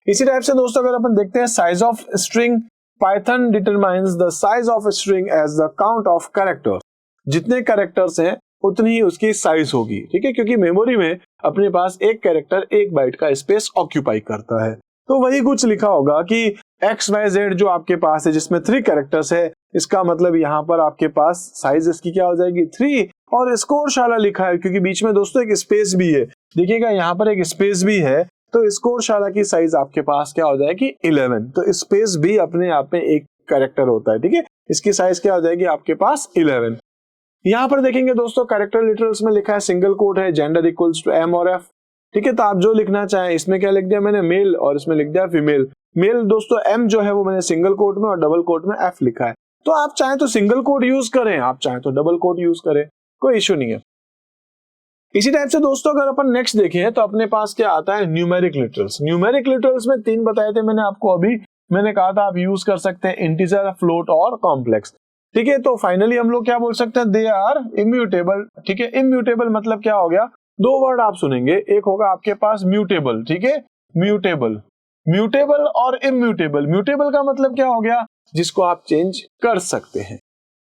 इसी टाइप से दोस्तों अगर अपन देखते हैं size of string, Python determines the size of string as the count of characters. जितने कैरेक्टर्स हैं उतनी ही उसकी साइज होगी, ठीक है, क्योंकि मेमोरी में अपने पास एक कैरेक्टर 1 बाइट का स्पेस ऑक्यूपाई करता है। तो वही कुछ लिखा होगा कि XYZ जो आपके पास है जिसमें 3 कैरेक्टर्स है, इसका मतलब यहाँ पर आपके पास साइज इसकी क्या हो जाएगी 3, और स्कोरशाला लिखा है क्योंकि बीच में दोस्तों एक स्पेस भी है, देखिएगा यहाँ पर एक स्पेस भी है, तो स्कोरशाला की साइज आपके पास क्या हो जाएगी 11। तो स्पेस भी अपने आप में एक कैरेक्टर होता है, ठीक है, इसकी साइज क्या हो जाएगी आपके पास 11। यहाँ पर देखेंगे दोस्तों कैरेक्टर लिटरल्स में लिखा है सिंगल कोट है, जेंडर इक्वल्स टू M और F, ठीक है। तो आप जो लिखना चाहें, इसमें क्या लिख दिया मैंने मेल और इसमें लिख दिया फीमेल। मेल दोस्तों M जो है वो मैंने सिंगल कोट में और डबल कोट में F लिखा है। तो आप चाहें तो सिंगल कोट यूज करें, आप चाहें तो डबल कोट यूज करें, कोई इश्यू नहीं है। इसी टाइप से दोस्तों अगर अपन नेक्स्ट देखें तो अपने पास क्या आता है न्यूमेरिक लिटरल्स। न्यूमेरिक लिटरल्स में 3 बताए थे मैंने आपको, अभी मैंने कहा था आप यूज कर सकते हैं इंटीजर, फ्लोट और कॉम्प्लेक्स, ठीक है। तो फाइनली हम लोग क्या बोल सकते हैं, दे आर इम्यूटेबल, ठीक है। इम्यूटेबल मतलब क्या हो गया, 2 वर्ड आप सुनेंगे, एक होगा आपके पास म्यूटेबल, ठीक है, म्यूटेबल और इम्यूटेबल। म्यूटेबल का मतलब क्या हो गया, जिसको आप चेंज कर सकते हैं,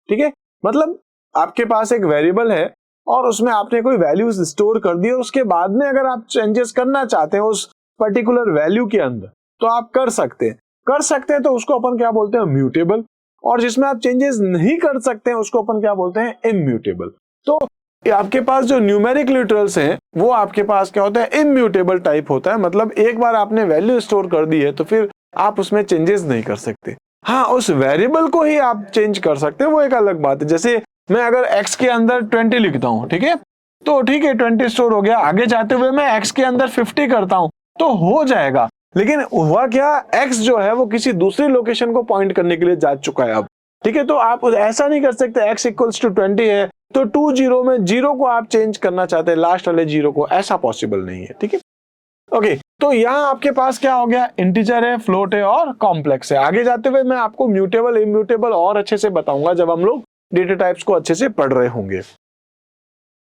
ठीक है। मतलब आपके पास एक वेरिएबल है और उसमें आपने कोई वैल्यूज स्टोर कर दी और उसके बाद में अगर आप चेंजेस करना चाहते हैं उस पर्टिकुलर वैल्यू के अंदर तो आप कर सकते हैं, तो उसको अपन क्या बोलते हैं म्यूटेबल। और जिसमें आप चेंजेस नहीं कर सकते हैं उसको अपन क्या बोलते हैं, इम्यूटेबल। तो आपके पास जो न्यूमेरिक लिटरल्स हैं वो आपके पास क्या होता है, इम्यूटेबल टाइप होता है, मतलब एक बार आपने वैल्यू स्टोर कर दी है तो फिर आप उसमें चेंजेस नहीं कर सकते। हाँ, उस वेरिएबल को ही आप चेंज कर सकते हैं, वो एक अलग बात है। जैसे मैं अगर x के अंदर 20 लिखता हूँ, ठीक है, तो ठीक है 20 स्टोर हो गया, आगे जाते हुए मैं x के अंदर 50 करता हूँ तो हो जाएगा, लेकिन हुआ क्या, x जो है वो किसी दूसरी लोकेशन को पॉइंट करने के लिए जा चुका है अब, ठीक है। तो आप ऐसा नहीं कर सकते x इक्वल्स टू 20 है तो 20 में 0 को आप चेंज करना चाहते हैं, लास्ट वाले 0 को, ऐसा पॉसिबल नहीं है, ठीक है। ओके, तो यहाँ आपके पास क्या हो गया, इंटीजर है, फ्लोट है और कॉम्प्लेक्स है। आगे जाते हुए मैं आपको म्यूटेबल इम्यूटेबल और अच्छे से बताऊंगा जब हम लोग डेटा टाइप्स को अच्छे से पढ़ रहे होंगे।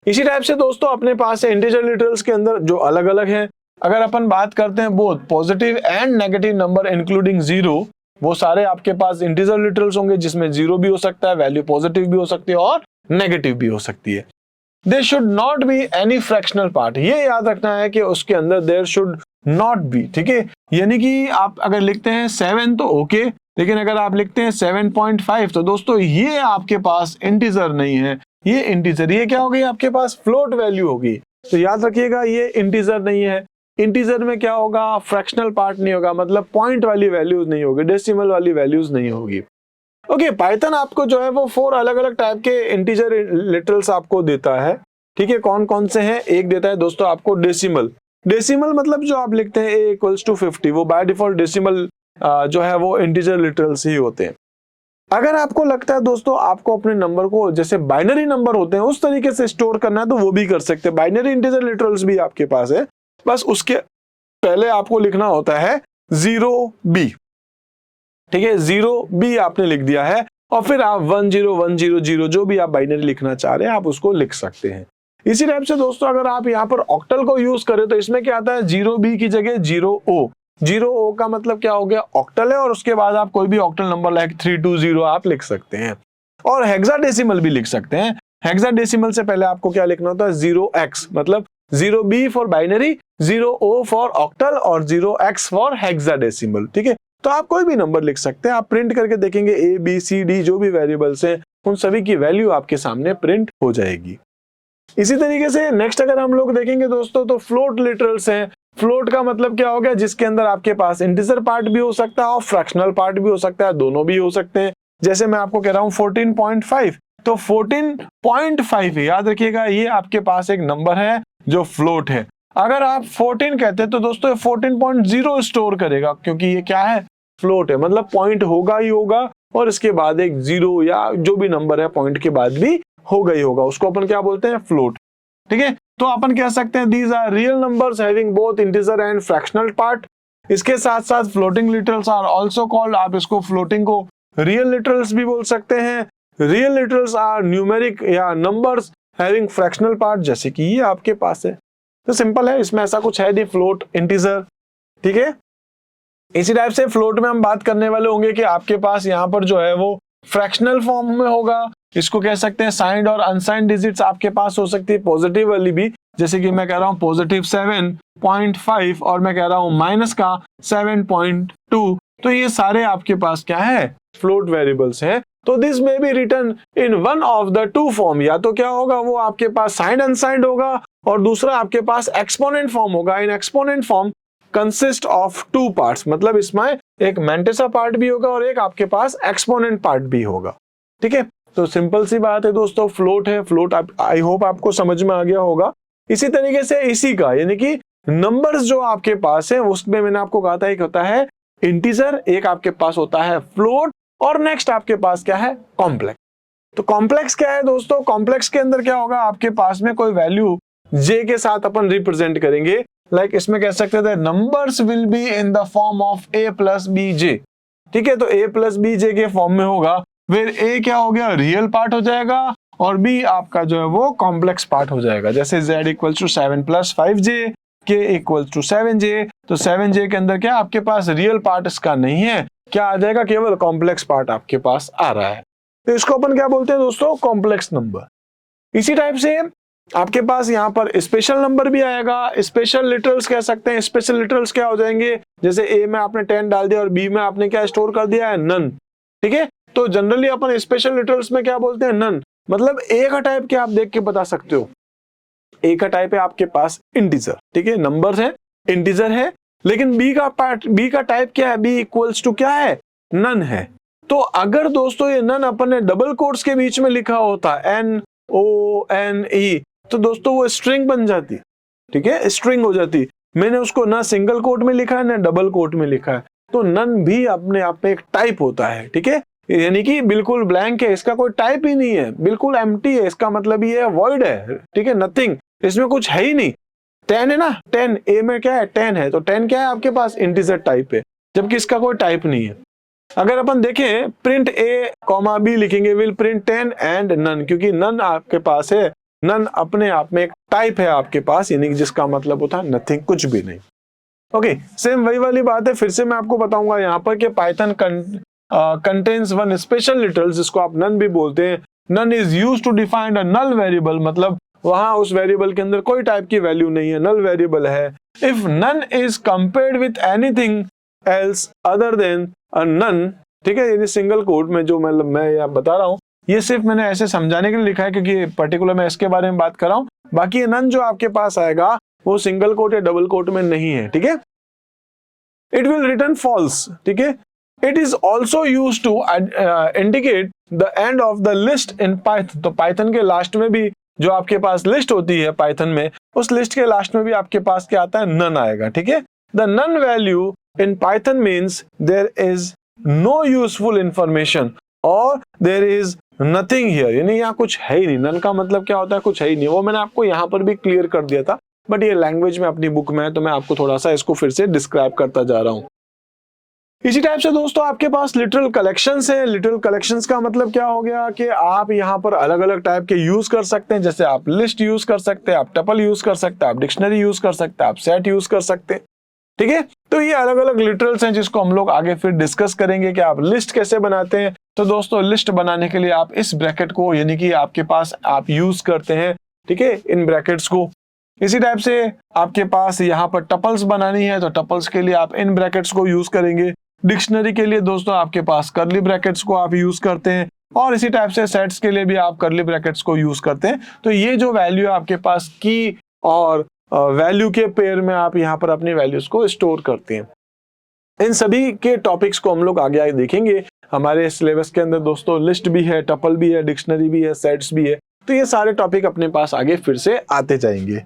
इसी टाइप से दोस्तों अपने पास है इंटीजर लिटरल्स के अंदर जो अलग अलग है। अगर अपन बात करते हैं both positive and negative number including 0, वो सारे आपके पास इंटीजर लिटरल्स होंगे, जिसमें 0 भी हो सकता है, वैल्यू पॉजिटिव भी हो सकती है और नेगेटिव भी हो सकती है। There should not be any fractional part, ये याद रखना है कि उसके अंदर there should not be, ठीक है। यानी कि आप अगर लिखते हैं 7 तो ओके, लेकिन अगर आप लिखते हैं 7.5 तो दोस्तों ये आपके पास इंटीजर नहीं है, ये इंटीजर, ये क्या हो गई आपके पास, फ्लोट वैल्यू होगी। तो याद रखिएगा ये इंटीजर नहीं है। इंटीजर में क्या होगा, फ्रैक्शनल पार्ट नहीं होगा, मतलब पॉइंट वाली वैल्यूज नहीं होगी, डेसिमल वाली वैल्यूज नहीं होगी। ओके, पाइथन आपको जो है वो 4 अलग अलग टाइप के इंटीजर लिटरल्स आपको देता है, ठीक है। कौन कौन से हैं, एक देता है दोस्तों आपको डेसिमल। डेसिमल मतलब जो आप लिखते हैं a इक्वल्स टू 50, वो बाय डिफॉल्ट डेसिमल जो है वो इंटीजर लिटरल्स ही होते हैं। अगर आपको लगता है दोस्तों आपको अपने नंबर को जैसे बाइनरी नंबर होते हैं उस तरीके से स्टोर करना है तो वो भी कर सकते हैं, बाइनरी इंटीजर लिटरल्स भी आपके पास है, बस उसके पहले आपको लिखना होता है 0b, ठीक है। 0b आपने लिख दिया है और फिर आप 10100 जो भी आप बाइनरी लिखना चाह रहे हैं आप उसको लिख सकते हैं। इसी टाइप से दोस्तों अगर आप यहाँ पर ऑक्टल को यूज करें तो इसमें क्या आता है, 0b की जगह 0o। 0o का मतलब क्या हो गया, ऑक्टल है, और उसके बाद आप कोई भी ऑक्टल नंबर लाइक 320 आप लिख सकते हैं, और हेक्साडेसिमल भी लिख सकते हैं। हेक्साडेसिमल से पहले आपको क्या लिखना होता है, 0x, मतलब 0b for binary, 0o for octal और 0x फॉर हेक्साडेसिमल, ठीक है। तो आप कोई भी नंबर लिख सकते हैं, आप प्रिंट करके देखेंगे a b c d जो भी वेरिएबल्स हैं उन सभी की वैल्यू आपके सामने प्रिंट हो जाएगी। इसी तरीके से नेक्स्ट अगर हम लोग देखेंगे दोस्तों तो फ्लोट लिटरल्स हैं। फ्लोट का मतलब क्या हो गया, जिसके अंदर आपके पास इंटीजर पार्ट भी हो सकता है और फ्रैक्शनल पार्ट भी हो सकता है, दोनों भी हो सकते हैं। जैसे मैं आपको कह रहा हूं 14.5, तो 14.5 याद रखिएगा ये आपके पास एक नंबर है जो फ्लोट है। अगर आप 14 कहते हैं तो दोस्तों 14.0 स्टोर करेगा, क्योंकि ये क्या है, फ्लोट है, मतलब पॉइंट होगा ही होगा और इसके बाद एक 0 या जो भी नंबर है पॉइंट के बाद भी होगा ही होगा, उसको अपन क्या बोलते हैं, फ्लोट, ठीक है। तो अपन कह सकते हैं these are real numbers having both integer and fractional part. इसके साथ साथ floating literals are also called, आप इसको फ्लोटिंग को रियल लिटरल्स भी बोल सकते हैं। रियल लिटरल्स आर न्यूमेरिक या नंबर्स हैविंग फ्रैक्शनल पार्ट, जैसे कि ये आपके पास है। तो सिंपल है, इसमें ऐसा कुछ है नहीं, फ्लोट इंटीजर, ठीक है। इसी टाइप से फ्लोट में हम बात करने वाले होंगे कि आपके पास यहाँ पर जो है वो फ्रैक्शनल फॉर्म में होगा, इसको कह सकते हैं साइंड और अनसाइंड डिजिट्स आपके पास हो सकती है, पॉजिटिव वाली भी, जैसे कि मैं कह रहा हूँ पॉजिटिव 7.5 और मैं कह रहा हूँ माइनस का 7.2, तो ये सारे आपके पास क्या है, फ्लोट वेरिएबल्स हैं। तो this may be written in one of the two form, या तो क्या होगा वो आपके पास साइंड अनसाइंड होगा और दूसरा आपके पास एक्सपोनेंट फॉर्म होगा। In exponent form consist of 2 parts, मतलब इसमें एक मैंटेसा पार्ट भी होगा और एक आपके पास एक्सपोनेंट पार्ट भी होगा, ठीक है। तो सिंपल सी बात है दोस्तों, फ्लोट है, फ्लोट आई होप आपको समझ में आ गया होगा। इसी तरीके से इसी का यानी कि नंबर्स जो आपके पास है उसमें मैंने आपको कहा था एक होता है इंटीजर, एक आपके पास होता है फ्लोट, और नेक्स्ट आपके पास क्या है, कॉम्प्लेक्स। तो कॉम्प्लेक्स क्या है दोस्तों, कॉम्प्लेक्स के अंदर क्या होगा, आपके पास में कोई वैल्यू j के साथ अपन रिप्रेजेंट करेंगे, लाइक इसमें कह सकते थे numbers will be in the form of a plus b j, ठीक है। तो a प्लस बी जे के फॉर्म में होगा, फिर a क्या हो गया, रियल पार्ट हो जाएगा और b आपका जो है वो कॉम्प्लेक्स पार्ट हो जाएगा। जैसे z equals to 7 plus 5j, k equals to 7j, तो 7j के अंदर क्या आपके पास रियल पार्ट इसका नहीं है, क्या आ जाएगा, केवल कॉम्प्लेक्स पार्ट आपके पास आ रहा है। तो इसको अपन क्या बोलते हैं दोस्तों, कॉम्प्लेक्स नंबर। इसी टाइप से आपके पास यहाँ पर स्पेशल नंबर भी आएगा, स्पेशल लिटरल्स कह सकते हैं। स्पेशल लिटरल्स क्या हो जाएंगे, जैसे a में आपने 10 डाल दिया और b में आपने क्या स्टोर कर दिया है, नन, ठीक है। तो जनरली अपन स्पेशल लिटरल्स में क्या बोलते हैं, नन। मतलब ए का टाइप क्या आप देख के बता सकते हो, ए का टाइप है आपके पास इंटीजर, ठीक है, नंबर है, इंटीजर है। लेकिन बी का टाइप क्या है, बी इक्वल्स टू क्या है, नन है। तो अगर दोस्तों ये नन अपन ने डबल कोट्स के बीच में लिखा होता NONE, तो दोस्तों वो स्ट्रिंग बन जाती, ठीक है, स्ट्रिंग हो जाती। मैंने उसको ना सिंगल कोट में लिखा है ना डबल कोट में लिखा है, तो नन भी अपने आप में एक टाइप होता है, ठीक है, यानी कि बिल्कुल ब्लैंक है, इसका कोई टाइप ही नहीं है, बिल्कुल एम्प्टी है, इसका मतलब ये वॉइड है, ठीक है, नथिंग, इसमें कुछ है ही नहीं। 10 है ना, 10 ए में क्या है, 10 है, तो 10 क्या है आपके पास, इंटीजर टाइप है, जबकि इसका कोई टाइप नहीं है। अगर अपन देखें प्रिंट ए कॉमा बी लिखेंगे, विल प्रिंट 10 एंड नन, क्योंकि नन आपके पास है, नन अपने आप में एक टाइप है आपके पास, यानी कि जिसका मतलब होता है नथिंग, कुछ भी नहीं। ओके, सेम वही वाली बात है, फिर से मैं आपको बताऊंगा यहाँ पर कि Python contains one special literals, जिसको आप नन भी बोलते हैं। None is used to define a null variable, मतलब वहां उस वेरिएबल के अंदर कोई टाइप की वैल्यू नहीं है, नल वेरिएबल है। If none is compared with anything else other than a none, ठीक है, यानी सिंगल कोट में जो मतलब मैं यहाँ बता रहा हूँ, ये सिर्फ मैंने ऐसे समझाने के लिए लिखा है क्योंकि पर्टिकुलर मैं इसके बारे में बात कर रहा हूँ। बाकी ये नन जो आपके पास आएगा वो सिंगल कोट या डबल कोट में नहीं है, ठीक है। इट विल रिटर्न फॉल्स, ठीक है। It is also use to indicate the end of the list in Python, तो पाइथन के लास्ट में भी जो आपके पास लिस्ट होती है पाइथन में, उस लिस्ट के लास्ट में भी आपके पास क्या आता है, नन आएगा, ठीक है। The none value in Python means there is no useful information और देयर इज नथिंग हियर, यानी यहाँ कुछ है ही नहीं। नन का मतलब क्या होता है, कुछ है ही नहीं। वो मैंने आपको यहाँ पर भी क्लियर कर दिया था, बट ये लैंग्वेज में अपनी बुक में है, तो मैं आपको थोड़ा सा इसको फिर से डिस्क्राइब करता जा रहा हूँ। इसी टाइप से दोस्तों आपके पास लिटरल कलेक्शंस है। लिटरल कलेक्शंस का मतलब क्या हो गया कि आप यहाँ पर अलग अलग टाइप के यूज कर सकते हैं, जैसे आप लिस्ट यूज कर सकते हैं, आप टपल यूज कर सकते हैं, आप डिक्शनरी यूज कर सकते हैं, आप सेट यूज कर सकते हैं, ठीक है। तो ये अलग अलग लिटरल्स हैं जिसको हम लोग आगे फिर डिस्कस करेंगे कि आप लिस्ट कैसे बनाते हैं। तो दोस्तों लिस्ट बनाने के लिए आप इस ब्रैकेट को, यानी कि आपके पास आप यूज करते हैं, ठीक है, इन ब्रैकेट्स को। इसी टाइप से आपके पास यहाँ पर टपल्स बनानी है, तो टपल्स के लिए आप इन ब्रैकेट्स को यूज करेंगे। डिक्शनरी के लिए दोस्तों आपके पास करली ब्रैकेट्स को आप यूज करते हैं, और इसी टाइप से सेट्स के लिए भी आप करली ब्रैकेट्स को यूज करते हैं। तो ये जो वैल्यू है आपके पास की और वैल्यू के पेयर में आप यहाँ पर अपनी वैल्यूज को स्टोर करते हैं। इन सभी के टॉपिक्स को हम लोग आगे आगे देखेंगे हमारे सिलेबस के अंदर दोस्तों। लिस्ट भी है, टपल भी है, डिक्शनरी भी है, सेट्स भी है, तो ये सारे टॉपिक अपने पास आगे फिर से आते जाएंगे।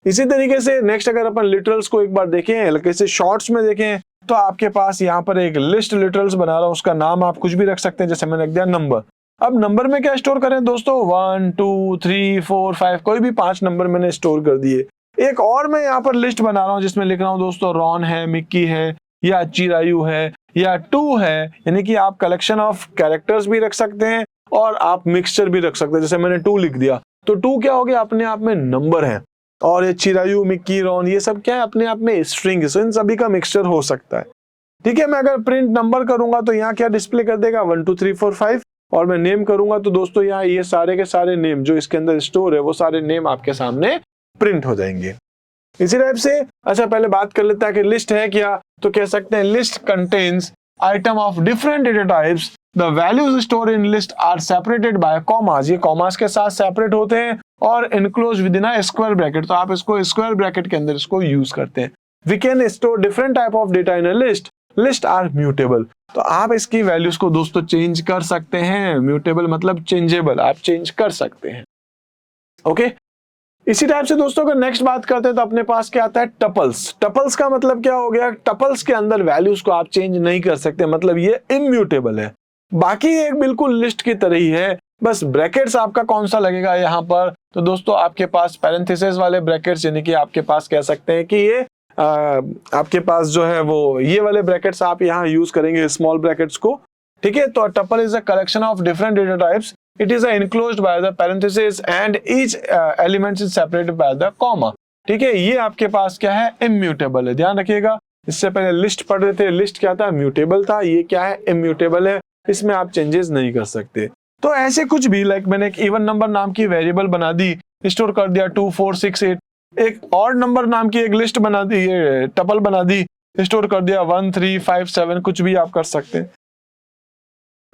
इसी तरीके से नेक्स्ट अगर अपन लिटरल्स को एक बार देखें, हल्के से शॉर्ट्स में देखें, तो आपके पास यहाँ पर एक लिस्ट लिटरल्स बना रहा हूं, उसका नाम आप कुछ भी रख सकते हैं, जैसे मैंने रख दिया नंबर। अब नंबर में क्या स्टोर करें दोस्तों, 1 2 3 4 5, कोई भी 5 नंबर मैंने स्टोर कर दिए। एक और मैं यहाँ पर लिस्ट बना रहा हूँ जिसमें लिख रहा हूँ दोस्तों रॉन है, मिक्की है, या चिरायु है, या टू है, यानी कि आप कलेक्शन ऑफ कैरेक्टर्स भी रख सकते हैं और आप मिक्सचर भी रख सकते हैं। जैसे मैंने 2 लिख दिया, तो 2 क्या हो गया, अपने आप में नंबर है, और ये चिरायु, मिक्की, रॉन, ये सब क्या है, अपने आप में स्ट्रिंग है। सो इन सभी का मिक्सचर हो सकता है, ठीक है। मैं अगर प्रिंट नंबर करूंगा तो यहाँ क्या डिस्प्ले कर देगा, 1 2 3 4 5, और मैं नेम करूंगा तो दोस्तों यहाँ ये सारे के सारे नेम जो इसके अंदर स्टोर है, वो सारे नेम आपके सामने प्रिंट हो जाएंगे। इसी टाइप से अच्छा पहले बात कर लेता है कि लिस्ट है क्या, तो कह सकते हैं list contains item of different data types, the values store in list are separated by commas, ये कॉमास के साथ सेपरेट होते हैं, और enclose with in a square bracket, तो आप इसको स्क्वायर ब्रैकेट के अंदर इसको यूज करते हैं। We can store different type of data in a list, list are mutable, तो आप इसकी वैल्यूज को दोस्तों चेंज कर सकते हैं। म्यूटेबल मतलब चेंजेबल, आप चेंज कर सकते हैं, ओके। इसी टाइप से दोस्तों अगर नेक्स्ट बात करते हैं तो अपने पास क्या आता है, टपल्स। टपल्स का मतलब क्या हो गया, टपल्स के अंदर वैल्यूज को आप चेंज नहीं कर सकते, मतलब ये इम्यूटेबल है। बाकी एक बिल्कुल लिस्ट की तरह ही है, बस ब्रैकेट्स आपका कौन सा लगेगा यहाँ पर, तो दोस्तों आपके पास पैरेंथेसिस वाले ब्रैकेट्स, यानी कि आपके पास कह सकते हैं कि ये आपके पास जो है वो ये वाले ब्रैकेट्स आप यहाँ यूज करेंगे, स्मॉल ब्रैकेट्स को, ठीक है। तो tuple is a collection of different data types, it is enclosed by the parenthesis and each element is separated by the comma, ठीक है। ये आपके पास क्या है, immutable है, ध्यान रखिएगा। इससे पहले लिस्ट पढ़ रहे थे, लिस्ट क्या था, म्यूटेबल था, ये क्या है, immutable है, इसमें आप चेंजेस नहीं कर सकते। तो ऐसे कुछ भी, लाइक मैंने एक इवन नंबर नाम की वेरिएबल बना दी, स्टोर कर दिया 2 4 6 8, एक ऑड नंबर नाम की एक लिस्ट बना दी, ये टपल बना दी, स्टोर कर दिया 1 3 5 7, कुछ भी आप कर सकते हैं।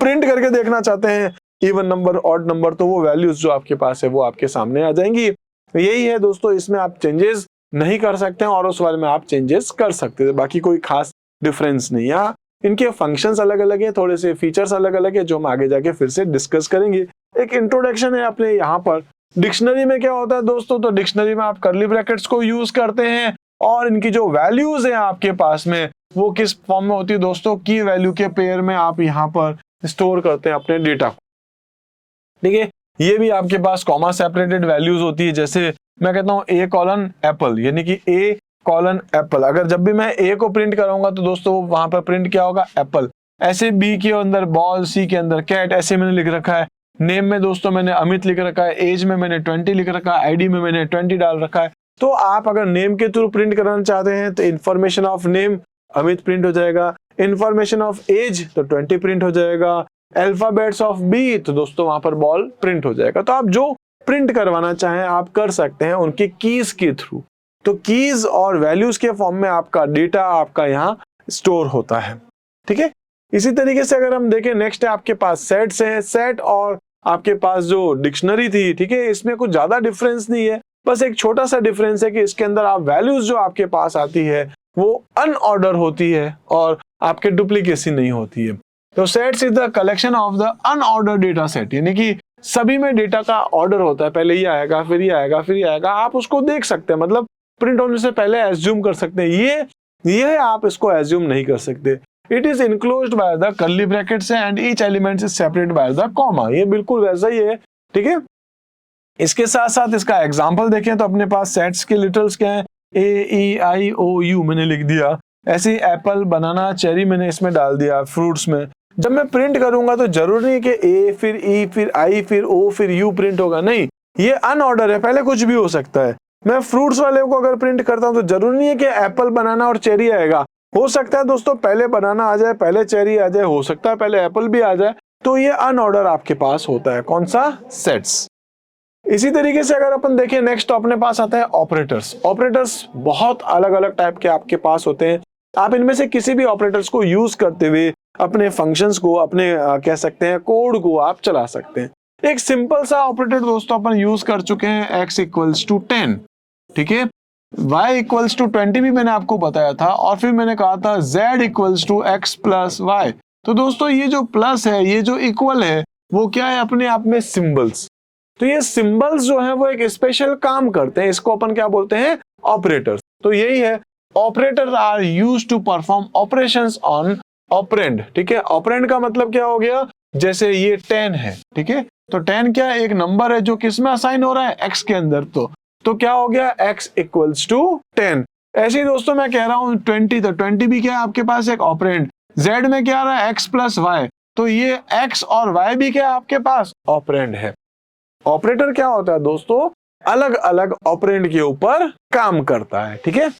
प्रिंट करके देखना चाहते हैं इवन नंबर ऑड नंबर, तो वो वैल्यूज जो आपके पास है वो आपके सामने आ जाएंगी। यही है दोस्तों, इसमें आप चेंजेस नहीं कर सकते हैं और उस वाले में आप चेंजेस कर सकते हैं, बाकी कोई खास डिफरेंस नहीं है। इनके फंक्शंस अलग अलग है, थोड़े से फीचर्स अलग अलग है जो हम आगे जाके फिर से डिस्कस करेंगे। एक इंट्रोडक्शन है अपने यहाँ पर। डिक्शनरी में क्या होता है दोस्तों, तो डिक्शनरी में आप कर्ली ब्रैकेट्स को यूज करते हैं और इनकी जो वैल्यूज है आपके पास में वो किस फॉर्म में होती है दोस्तों, की वैल्यू के पेयर में आप यहाँ पर स्टोर करते हैं अपने डेटा को। ठीक है, ये भी आपके पास कॉमा सेपरेटेड वैल्यूज होती है। जैसे मैं कहता हूँ ए कॉलन एप्पल, यानी कि ए कॉलन एप्पल, अगर जब भी मैं ए को प्रिंट करूंगा तो दोस्तों वहां पर प्रिंट क्या होगा, एप्पल। ऐसे बी के अंदर बॉल, सी के अंदर कैट, ऐसे मैंने लिख रखा है। नेम में दोस्तों मैंने अमित लिख रखा है, एज में मैंने 20 लिख रखा है, आईडी में मैंने 20 डाल रखा है। तो आप अगर नेम के थ्रू प्रिंट कराना चाहते हैं तो information of name Amit print हो जाएगा, इंफॉर्मेशन ऑफ एज तो 20 प्रिंट हो जाएगा, अल्फाबेट्स ऑफ बी तो दोस्तों वहां पर बॉल प्रिंट हो जाएगा। तो आप जो प्रिंट करवाना चाहें आप कर सकते हैं उनकी कीज के थ्रू। तो कीज और वैल्यूज के फॉर्म में आपका डेटा आपका यहाँ स्टोर होता है। ठीक है, इसी तरीके से अगर हम देखें नेक्स्ट है आपके पास सेट्स हैं। सेट और आपके पास जो डिक्शनरी थी, ठीक है, इसमें कुछ ज्यादा डिफरेंस नहीं है, बस एक छोटा सा डिफरेंस है कि इसके अंदर आप वैल्यूज जो आपके पास आती है वो अनऑर्डर होती है और आपके डुप्लीकेसी नहीं होती है। तो sets is the collection of the unordered data set, यानी कि सभी में डेटा का ऑर्डर होता है, पहले ये आएगा फिर ये आएगा फिर ये आएगा, आप उसको देख सकते हैं, मतलब प्रिंट होने से पहले एज्यूम कर सकते हैं। ये आप इसको एज्यूम नहीं कर सकते। It is enclosed by the curly brackets and each element is separate by the comma. ये बिल्कुल वैसा ही है। ठीक है, इसके साथ साथ इसका एग्जांपल देखें तो अपने पास सेट्स के लिटरल्स क्या है, ए ई आई ओ यू मैंने लिख दिया। ऐसे एप्पल, बनाना, चेरी मैंने इसमें डाल दिया फ्रूट्स में। जब मैं प्रिंट करूंगा तो जरूरी नहीं कि ए फिर ई फिर आई फिर ओ फिर यू प्रिंट होगा, नहीं, ये अनऑर्डर है, पहले कुछ भी हो सकता है। मैं फ्रूट्स वाले को अगर प्रिंट करता हूं तो जरूरी नहीं है कि एप्पल, बनाना और चेरी आएगा। हो सकता है दोस्तों पहले बनाना आ जाए, पहले चेरी आ जाए, हो सकता है पहले एप्पल भी आ जाए। तो ये अनऑर्डर आपके पास होता है। कौन सा, सेट्स। इसी तरीके से अगर अपन देखें नेक्स्ट तो अपने पास आता है ऑपरेटर्स। ऑपरेटर्स बहुत अलग अलग टाइप के आपके पास होते हैं। आप इनमें से किसी भी ऑपरेटर्स को यूज करते हुए अपने फंक्शंस को, अपने कह सकते हैं कोड को आप चला सकते हैं। एक सिंपल सा ऑपरेटर दोस्तों अपन यूज कर चुके हैं, x इक्वल्स टू 10, ठीक है, y इक्वल्स टू 20 भी मैंने आपको बताया था, और फिर मैंने कहा था z equals to x plus y। तो दोस्तों ये जो प्लस है, ये जो इक्वल है, वो क्या है, अपने आप में सिंबल्स। तो ये सिंबल्स जो है वो एक स्पेशल काम करते हैं, इसको अपन क्या बोलते हैं, ऑपरेटर्स। तो यही है, operator are used to perform operations on operand. ठीक है, ऑपरेंड का मतलब क्या हो गया, जैसे ये 10 है, ठीक है, तो 10 क्या है, एक नंबर है जो किस में असाइन हो रहा है, x के अंदर। तो क्या हो गया, x इक्वल्स टू 10। ऐसे ही दोस्तों मैं कह रहा हूं 20, तो 20 भी क्या है आपके पास एक ऑपरेंड। z में क्या आ रहा है, x प्लस y, तो ये x और y भी क्या है आपके पास, ऑपरेंड है। ऑपरेटर क्या होता है दोस्तों, अलग अलग ऑपरेंड के ऊपर काम करता है। ठीक है,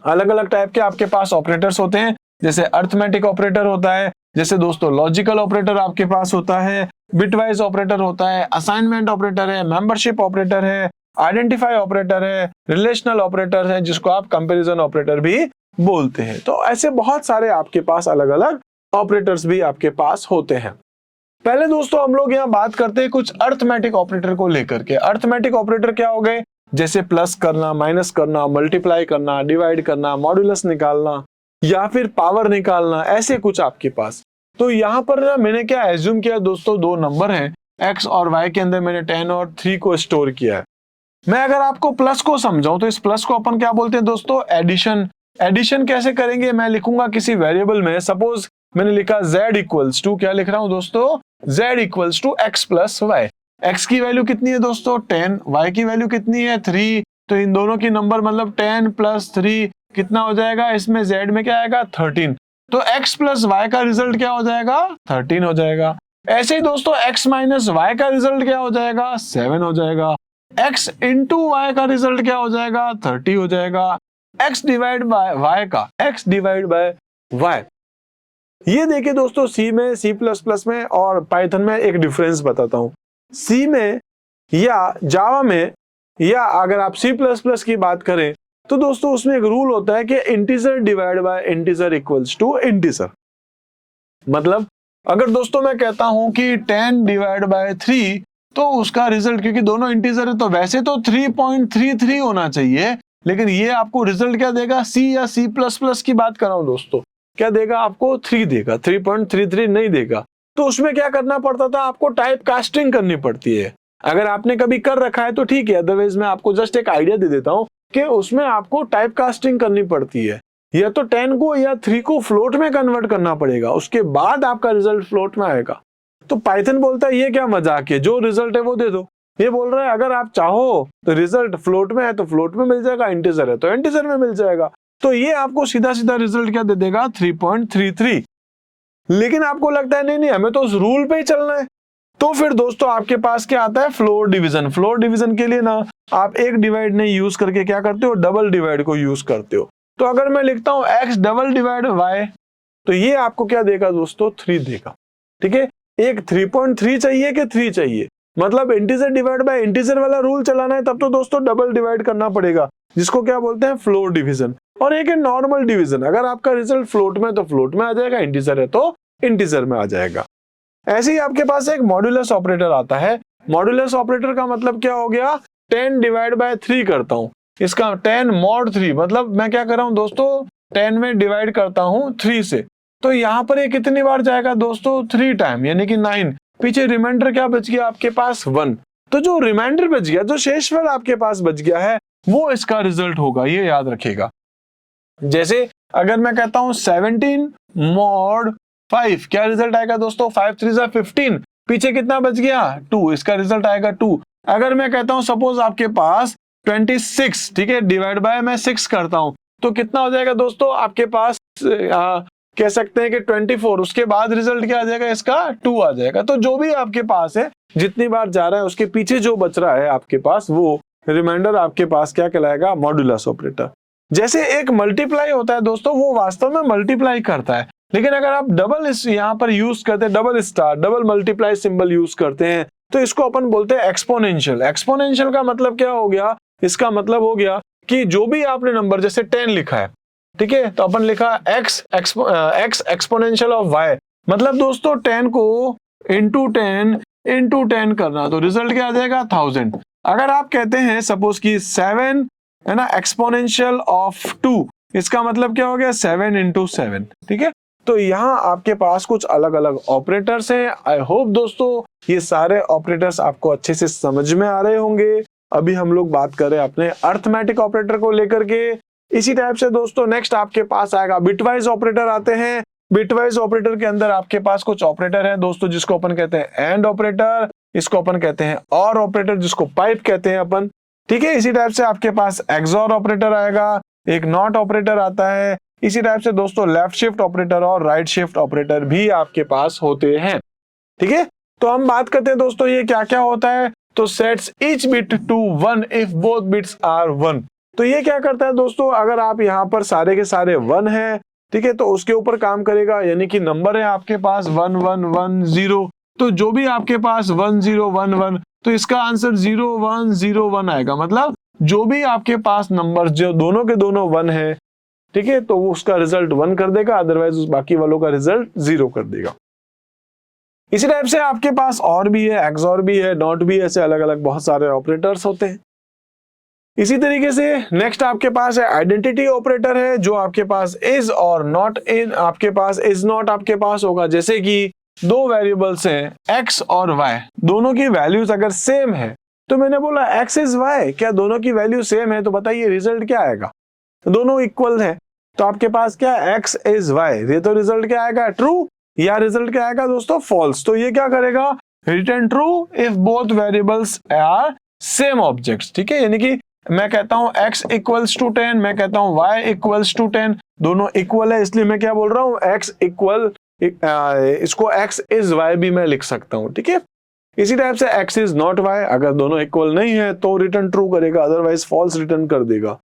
अलग अलग टाइप के आपके पास ऑपरेटर्स होते हैं, जैसे अर्थमेटिक ऑपरेटर होता है, जैसे दोस्तों लॉजिकल ऑपरेटर आपके पास होता है, बिटवाइज ऑपरेटर होता है, असाइनमेंट ऑपरेटर है, मेंबरशिप ऑपरेटर है, आइडेंटिफाई ऑपरेटर है, रिलेशनल ऑपरेटर है, जिसको आप कंपैरिजन ऑपरेटर भी बोलते हैं। तो ऐसे बहुत सारे आपके पास अलग अलग ऑपरेटर्स भी आपके पास होते हैं। पहले दोस्तों हम लोग यहाँ बात करते हैं कुछ अर्थमेटिक ऑपरेटर को लेकर के। अर्थमेटिक ऑपरेटर क्या हो गए, जैसे प्लस करना, माइनस करना, मल्टीप्लाई करना, डिवाइड करना, मॉड्यूलस निकालना या फिर पावर निकालना, ऐसे कुछ आपके पास। तो यहाँ पर ना मैंने क्या एज्यूम किया दोस्तों, दो नंबर हैं x और y के अंदर मैंने 10 और 3 को स्टोर किया है। मैं अगर आपको प्लस को समझाऊं तो इस प्लस को अपन क्या बोलते हैं दोस्तों, एडिशन। एडिशन कैसे करेंगे, मैं लिखूंगा किसी वेरिएबल में, सपोज मैंने लिखा z इक्वल्स टू, क्या लिख रहा हूं दोस्तों, z equals to x plus y। x की वैल्यू कितनी है दोस्तों 10, y की वैल्यू कितनी है 3, तो इन दोनों की नंबर मतलब 10 प्लस 3 कितना हो जाएगा, इसमें z में क्या आएगा 13, तो x प्लस y का रिजल्ट क्या हो जाएगा 13 हो जाएगा। ऐसे ही दोस्तों x माइनस y का रिजल्ट क्या हो जाएगा 7 हो जाएगा, x इंटू y का रिजल्ट क्या हो जाएगा 30 हो जाएगा, x डिवाइड बाय y का, x डिवाइड बाय y। ये देखिए दोस्तों सी में, सी प्लस प्लस में और पाइथन में एक डिफरेंस बताता हूं। सी में या जावा में या अगर आप सी प्लस प्लस की बात करें तो दोस्तों उसमें एक रूल होता है कि integer divide by integer equals to integer. मतलब अगर दोस्तों मैं कहता हूं कि 10 डिवाइड बाय 3, तो उसका रिजल्ट, क्योंकि दोनों इंटीजर है तो वैसे तो 3.33 होना चाहिए, लेकिन ये आपको रिजल्ट क्या देगा, सी या सी प्लस प्लस की बात कर रहा हूं दोस्तों, क्या देगा आपको 3 देगा, 3.33 नहीं देगा। तो उसमें क्या करना पड़ता था, आपको टाइप कास्टिंग करनी पड़ती है। अगर आपने कभी कर रखा है तो ठीक है, अदरवाइज मैं आपको जस्ट एक आइडिया दे देता हूं कि उसमें आपको टाइप कास्टिंग करनी पड़ती है। या तो 10 को या 3 को फ्लोट में कन्वर्ट करना पड़ेगा, उसके बाद आपका रिजल्ट फ्लोट में आएगा। तो पाइथन बोलता है ये क्या मजाक है, जो रिजल्ट है वो दे दो। ये बोल रहा है अगर आप चाहो तो रिजल्ट फ्लोट में है तो फ्लोट में मिल जाएगा, इंटीजर है तो इंटीजर में मिल जाएगा। तो ये आपको सीधा सीधा रिजल्ट क्या दे देगा, 3.33। लेकिन आपको लगता है नहीं नहीं हमें तो उस रूल पे ही चलना है, तो फिर दोस्तों आपके पास क्या आता है, फ्लोर डिवीजन। फ्लोर डिवीजन के लिए ना आप एक डिवाइड नहीं यूज करके क्या करते हो, डबल डिवाइड को यूज करते हो। तो अगर मैं लिखता हूं x डबल डिवाइड y, तो ये आपको क्या देगा दोस्तों, 3 देगा। ठीक है, एक 3.3 चाहिए कि 3 चाहिए, मतलब इंटीजर डिवाइड बाय इंटीजर वाला रूल चलाना है, तब तो दोस्तों डबल डिवाइड करना पड़ेगा, जिसको क्या बोलते हैं, फ्लोर डिवीजन। और एक है नॉर्मल डिवीजन, अगर आपका रिजल्ट फ्लोट में तो फ्लोट में आ जाएगा, इंटीजर है तो इंटीजर में आ जाएगा। ऐसे ही आपके पास एक मॉड्यूलस ऑपरेटर आता है। मॉड्यूलस ऑपरेटर का मतलब क्या हो गया, 10 डिवाइड बाय 3 करता हूं, इसका 10 मॉड 3, मतलब मैं क्या कर रहा हूं दोस्तों, 10 में डिवाइड करता हूं 3 से, तो यहां पर ये कितनी बार जाएगा दोस्तों, 3 टाइम, यानी कि 9। पीछे रिमाइंडर क्या बच गया आपके पास, 1। तो जो रिमाइंडर बच गया, जो शेषफल आपके पास बच गया है, वो इसका रिजल्ट होगा, ये याद रखिएगा। जैसे अगर मैं कहता हूं 17 मॉड 5, क्या रिजल्ट आएगा दोस्तों, 5 3 जा 15, पीछे कितना बच गया, 2, इसका रिजल्ट आएगा 2। अगर मैं कहता हूं सपोज आपके पास 26, ठीक है, डिवाइड बाय मैं 6 करता हूं, तो कितना हो जाएगा दोस्तों आपके पास, कह सकते हैं कि 24, उसके बाद रिजल्ट क्या आ जाएगा, इसका 2 आ जाएगा। तो जो भी आपके पास है, जितनी बार जा रहा है उसके पीछे जो बच रहा है आपके पास, वो रिमाइंडर आपके पास क्या कहलाएगा, मॉड्यूलस ऑपरेटर। जैसे एक मल्टीप्लाई होता है दोस्तों, वो वास्तव में मल्टीप्लाई करता है, लेकिन अगर आप डबल यहाँ पर यूज करते हैं, double star, double multiply symbol use करते हैं, तो इसको अपन बोलते हैं एक्सपोनेंशियल। एक्सपोनेंशियल का मतलब क्या हो गया, इसका मतलब हो गया कि जो भी आपने नंबर, जैसे 10 लिखा है, ठीक है, तो अपन लिखा x एक्सपोनेंशियल ऑफ y, मतलब दोस्तों 10 को इंटू 10 करना, तो रिजल्ट क्या आ जाएगा, 1000। अगर आप कहते हैं सपोज कि 7 है ना, एक्सपोनेंशियल ऑफ 2, इसका मतलब क्या हो गया, 7 इंटू 7। ठीक है, तो यहाँ आपके पास कुछ अलग अलग ऑपरेटर्स हैं। आई होप दोस्तों ये सारे ऑपरेटर्स आपको अच्छे से समझ में आ रहे होंगे। अभी हम लोग बात करें अपने अर्थमेटिक ऑपरेटर को लेकर के। इसी टाइप से दोस्तों नेक्स्ट आपके पास आएगा बिटवाइज ऑपरेटर आते हैं। बिटवाइज ऑपरेटर के अंदर आपके पास कुछ ऑपरेटर हैं दोस्तों, जिसको अपन कहते हैं एंड ऑपरेटर, इसको अपन कहते हैं और ऑपरेटर, जिसको पाइप कहते हैं अपन। ठीक है, इसी टाइप से आपके पास एक्सॉर ऑपरेटर आएगा, एक नॉट ऑपरेटर आता है। इसी टाइप से दोस्तों लेफ्ट शिफ्ट ऑपरेटर और राइट शिफ्ट ऑपरेटर भी आपके पास होते हैं। ठीक है, तो हम बात करते हैं दोस्तों ये क्या क्या होता है। तो sets each bit to 1 if both bits are 1। तो ये क्या करता है दोस्तों, अगर आप यहाँ पर सारे के सारे 1 हैं, ठीक है, तो उसके ऊपर काम करेगा, यानी कि नंबर है आपके पास 1 1 1 0, तो जो भी आपके पास 1 0 1 1, तो इसका आंसर 0 1 0 1 आएगा। मतलब जो भी आपके पास नंबर जो दोनों के दोनों 1 है, ठीक है, तो वो उसका रिजल्ट 1 कर देगा, अदरवाइज उस बाकी वालों का रिजल्ट 0 कर देगा। इसी टाइप से आपके पास और भी है, एक्सॉर भी है, नॉट भी है, ऐसे अलग अलग बहुत सारे ऑपरेटर्स होते हैं। इसी तरीके से नेक्स्ट आपके पास है आइडेंटिटी ऑपरेटर है, जो आपके पास इज और नॉट इन, आपके पास इज नॉट आपके पास होगा। जैसे कि दो वेरिएबल्स हैं x और y, दोनों की वैल्यूज अगर सेम है, तो मैंने बोला x इज y, क्या दोनों की वैल्यू सेम है, तो बताइए रिजल्ट क्या आएगा, दोनों इक्वल है, तो आपके पास क्या x इज y, ये तो रिजल्ट क्या आएगा, ट्रू, या रिजल्ट क्या आएगा दोस्तों, फॉल्स। तो ये क्या करेगा, return true if both variables are same objects. ठीक है, यानी कि मैं कहता हूं x इक्वल्स टू 10, मैं कहता हूं y इक्वल्स टू 10, दोनों इक्वल है, इसलिए मैं क्या बोल रहा हूं, x इक्वल, इसको x इज y भी मैं लिख सकता हूं। ठीक है, इसी टाइप से x इज नॉट y, अगर दोनों इक्वल नहीं है तो रिटर्न ट्रू करेगा, अदरवाइज फॉल्स रिटर्न कर देगा।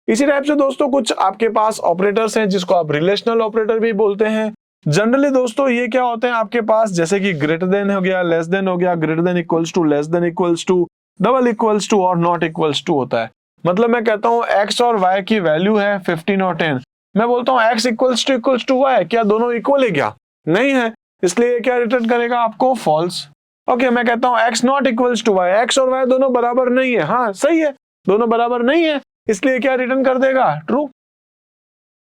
इसी टाइप से दोस्तों कुछ आपके पास ऑपरेटर्स हैं जिसको आप रिलेशनल ऑपरेटर भी बोलते हैं। जनरली दोस्तों ये क्या होते हैं आपके पास, जैसे कि ग्रेटर देन हो गया, लेस देन हो गया, greater than equals to, less than equals to, double equals to और नॉट इक्वल्स टू होता है। मतलब मैं कहता हूं x और y की वैल्यू है 15 और 10, मैं बोलता हूं x इक्वल्स टू y, क्या दोनों इक्वल है, क्या नहीं है, इसलिए क्या रिटर्न करेगा आपको? फॉल्स। ओके, मैं कहता हूं x not equals to y, x और y दोनों बराबर नहीं है। हाँ सही है, दोनों बराबर नहीं है, इसलिए क्या रिटर्न कर देगा? ट्रू।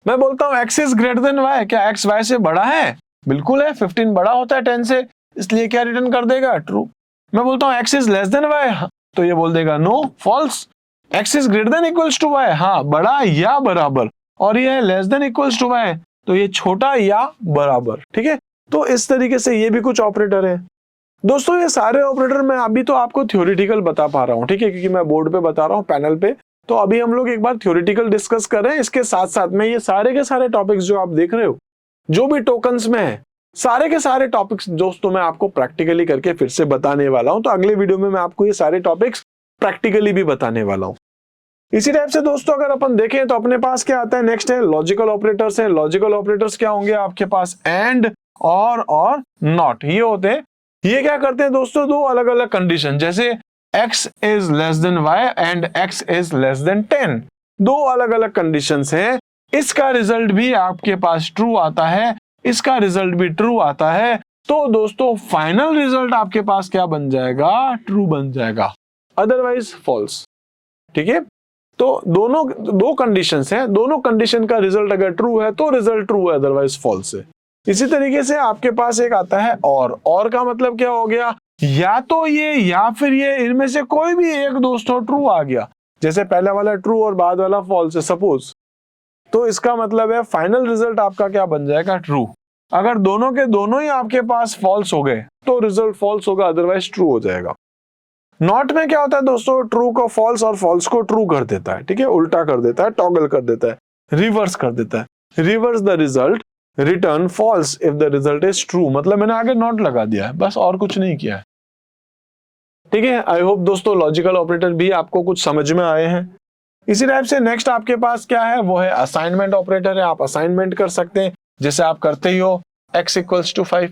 मैं बोलता हूं x is greater then y, क्या x y से बड़ा है? बिल्कुल है, 15 बड़ा होता है 10 से, इसलिए क्या रिटर्न कर देगा? ट्रू। मैं बोलता हूं x is less than y, तो ये बोल देगा no, false. x is greater than equals to y, हाँ बड़ा या बराबर, और ये है less than equals to y, तो ये छोटा या बराबर। ठीक है, तो इस तरीके से ये भी कुछ ऑपरेटर है दोस्तों। ये सारे ऑपरेटर मैं अभी तो आपको थ्योरेटिकल बता पा रहा हूँ, ठीक है, क्योंकि मैं बोर्ड पे बता रहा हूँ पैनल पे, तो अभी हम लोग एक बार थ्योरेटिकल डिस्कस कर रहे हैं। इसके साथ साथ में ये सारे के सारे टॉपिक्स जो आप देख रहे हो, जो भी टोकन्स में है, सारे के सारे टॉपिक्स दोस्तों मैं आपको प्रैक्टिकली करके फिर से बताने वाला हूं। तो अगले वीडियो में मैं आपको ये सारे टॉपिक्स प्रैक्टिकली भी बताने वाला हूं। इसी टाइप से दोस्तों अगर अपन देखें तो अपने पास क्या आता है? नेक्स्ट है लॉजिकल ऑपरेटर्स है। लॉजिकल ऑपरेटर्स क्या होंगे आपके पास? एंड, और नॉट, ये होते हैं। ये क्या करते हैं दोस्तों? दो अलग अलग कंडीशन, जैसे x is less than y and x is less then 10, दो अलग अलग कंडीशंस हैं। इसका रिजल्ट भी आपके पास ट्रू आता है, इसका रिजल्ट भी ट्रू आता है, तो दोस्तों फाइनल रिजल्ट आपके पास क्या बन जाएगा? ट्रू बन जाएगा, अदरवाइज फॉल्स। ठीक है, तो दोनों दो कंडीशंस हैं, दोनों कंडीशन का रिजल्ट अगर ट्रू है तो रिजल्ट ट्रू है, अदरवाइज फॉल्स है। इसी तरीके से आपके पास एक आता है और का मतलब क्या हो गया? या तो ये या फिर ये, इनमें से कोई भी एक दोस्तों ट्रू आ गया, जैसे पहला वाला ट्रू और बाद वाला फॉल्स है सपोज, तो इसका मतलब है फाइनल रिजल्ट आपका क्या बन जाएगा? ट्रू। अगर दोनों के दोनों ही आपके पास फॉल्स हो गए तो रिजल्ट फॉल्स होगा, अदरवाइज ट्रू हो जाएगा। नॉट में क्या होता है दोस्तों? ट्रू को फॉल्स और फॉल्स को ट्रू कर देता है, ठीक है, उल्टा कर देता है, टॉगल कर देता है, रिवर्स कर देता है। Reverse the result, return false if the result is true. मतलब मैंने आगे नॉट लगा दिया है, बस और कुछ नहीं किया है। ठीक है, आई होप दोस्तों लॉजिकल ऑपरेटर भी आपको कुछ समझ में आए हैं। इसी टाइप से नेक्स्ट आपके पास क्या है? वो है असाइनमेंट ऑपरेटर है। आप असाइनमेंट कर सकते हैं जैसे आप करते ही हो x इक्वल्स टू 5।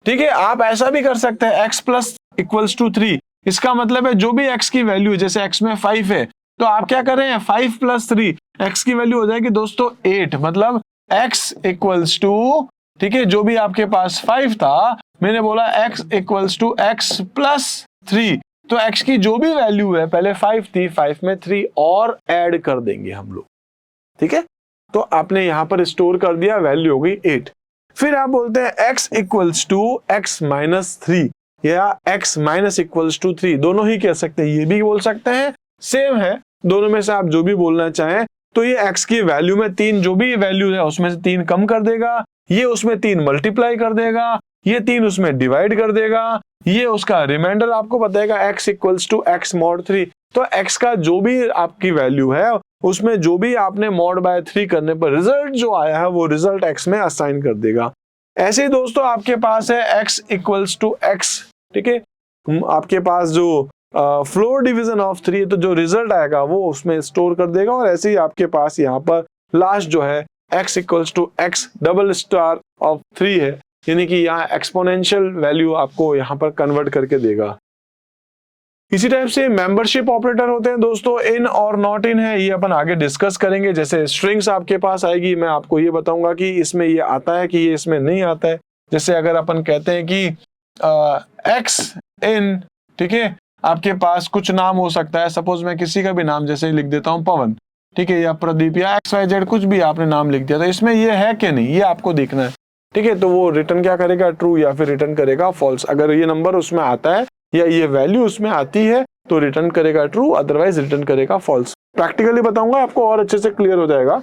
ठीक है, आप ऐसा भी कर सकते हैं x प्लस इक्वल्स टू 3। इसका मतलब है जो भी x की वैल्यू, जैसे x में 5 है तो आप क्या कर रहे हैं? 5 प्लस 3, x की वैल्यू हो जाएगी दोस्तों 8। मतलब x इक्वल्स टू, ठीक है, जो भी आपके पास 5 था, मैंने बोला x equals to x plus 3, तो x की जो भी वैल्यू है, पहले 5 थी, 5 में 3 और ऐड कर देंगे हम लोग। ठीक है, तो आपने यहां पर स्टोर कर दिया, वैल्यू हो गई 8। फिर आप बोलते हैं x equals to x minus 3 या x माइनस इक्वल्स टू 3, दोनों ही कह सकते हैं, ये भी बोल सकते हैं, सेम है, दोनों में से आप जो भी बोलना चाहें। तो ये x की वैल्यू में 3 जो भी वैल्यू है उसमें से 3 कम कर देगा, ये उसमें 3 मल्टीप्लाई कर देगा, ये 3 उसमें डिवाइड कर देगा, ये उसका रिमाइंडर आपको बताएगा x equals to x mod 3। तो x का जो भी आपकी वैल्यू है उसमें जो भी आपने मॉड बाय 3 करने पर रिजल्ट जो आया है वो रिजल्ट x में असाइन कर देगा। ऐसे ही दोस्तों आपके पास है x इक्वल्स टू x, ठीक है, आपके पास जो फ्लोर डिवीजन ऑफ 3, तो जो रिजल्ट आएगा वो उसमें स्टोर कर देगा। और ऐसे ही आपके पास यहाँ पर लास्ट जो है x equals to x double star of 3 है, यानी कि यहाँ एक्सपोनेंशियल वैल्यू आपको यहाँ पर कन्वर्ट करके देगा। इसी टाइप से मेंबरशिप ऑपरेटर होते हैं दोस्तों, इन और नॉट इन है, ये अपन आगे डिस्कस करेंगे। जैसे स्ट्रिंग्स आपके पास आएगी, मैं आपको ये बताऊंगा कि इसमें ये आता है कि ये इसमें नहीं आता है। जैसे अगर अपन कहते हैं कि एक्स इन, ठीक है, आपके पास कुछ नाम हो सकता है, सपोज मैं किसी का भी नाम जैसे लिख देता हूँ पवन, ठीक है, या प्रदीप, या XYZ कुछ भी आपने नाम लिख दिया, तो इसमें ये है कि नहीं ये आपको देखना है। ठीक है, तो वो रिटर्न क्या करेगा? ट्रू, या फिर रिटर्न करेगा फॉल्स। अगर ये नंबर उसमें आता है या ये वैल्यू उसमें आती है तो रिटर्न करेगा ट्रू, अदरवाइज रिटर्न करेगा फॉल्स। प्रैक्टिकली बताऊंगा आपको और अच्छे से क्लियर हो जाएगा।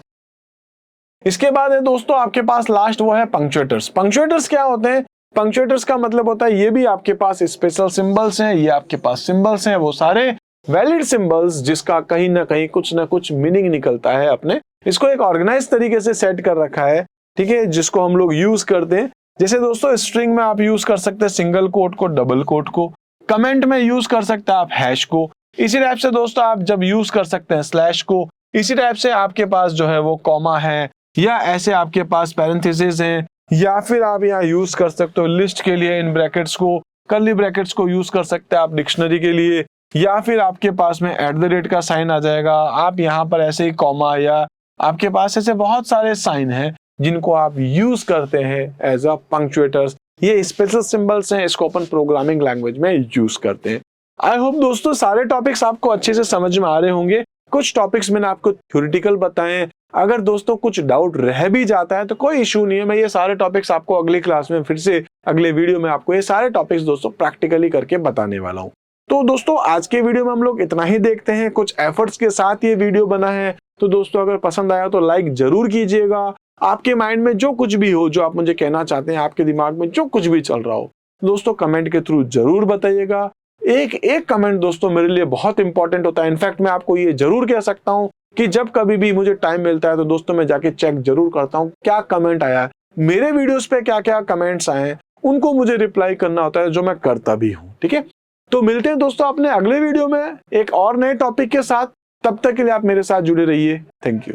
इसके बाद है दोस्तों आपके पास लास्ट वो है पंक्चुएटर्स। पंक्चुएटर्स क्या होते हैं? पंक्चुएटर्स का मतलब होता है ये भी आपके पास स्पेशल सिंबल्स हैं, ये आपके पास सिंबल्स हैं, वो सारे वैलिड सिंबल्स जिसका कहीं ना कहीं कुछ ना कुछ मीनिंग निकलता है। अपने इसको एक ऑर्गेनाइज तरीके से सेट कर रखा है, ठीक है, जिसको हम लोग यूज करते हैं। जैसे दोस्तों स्ट्रिंग में आप यूज कर सकते हैं सिंगल कोट को, डबल कोट को, कमेंट में यूज कर सकते हैं आप हैश को। इसी टाइप से दोस्तों आप जब यूज कर सकते हैं स्लैश को। इसी टाइप से आपके पास जो है वो कॉमा है, या ऐसे आपके पास पैरेंथेसिस हैं, या फिर आप यहाँ यूज कर सकते हो लिस्ट के लिए इन ब्रैकेट्स को, कर्ली ब्रैकेट्स को यूज कर सकते हैं आप डिक्शनरी के लिए, या फिर आपके पास में @ का साइन आ जाएगा। आप यहाँ पर ऐसे ही कॉमा, या आपके पास ऐसे बहुत सारे साइन हैं जिनको आप यूज करते हैं एज अ पंक्चुएटर्स, ये स्पेशल सिंबल्स हैं, इसको अपन प्रोग्रामिंग लैंग्वेज में यूज करते हैं। आई होप दोस्तों सारे टॉपिक्स आपको अच्छे से समझ में आ रहे होंगे। कुछ टॉपिक्स मैंने आपको थ्योरेटिकल बताए। अगर दोस्तों कुछ डाउट रह भी जाता है तो कोई इशू नहीं है, मैं ये सारे टॉपिक्स आपको अगली क्लास में फिर से अगले वीडियो में आपको ये सारे टॉपिक्स दोस्तों प्रैक्टिकली करके बताने वाला हूँ। तो दोस्तों आज के वीडियो में हम लोग इतना ही देखते हैं। कुछ एफर्ट्स के साथ ये वीडियो बना है, तो दोस्तों अगर पसंद आया तो लाइक जरूर कीजिएगा। आपके माइंड में जो कुछ भी हो, जो आप मुझे कहना चाहते हैं, आपके दिमाग में जो कुछ भी चल रहा हो, दोस्तों कमेंट के थ्रू जरूर बताइएगा। एक कमेंट दोस्तों मेरे लिए बहुत इंपॉर्टेंट होता है। इनफैक्ट मैं आपको ये जरूर कह सकता हूँ कि जब कभी भी मुझे टाइम मिलता है तो दोस्तों मैं जाके चेक जरूर करता हूँ क्या कमेंट आया है, मेरे वीडियोस पे क्या क्या कमेंट्स आए हैं, उनको मुझे रिप्लाई करना होता है, जो मैं करता भी हूँ। ठीक है, तो मिलते हैं दोस्तों अपने अगले वीडियो में एक और नए टॉपिक के साथ। तब तक के लिए आप मेरे साथ जुड़े रहिए। Thank you.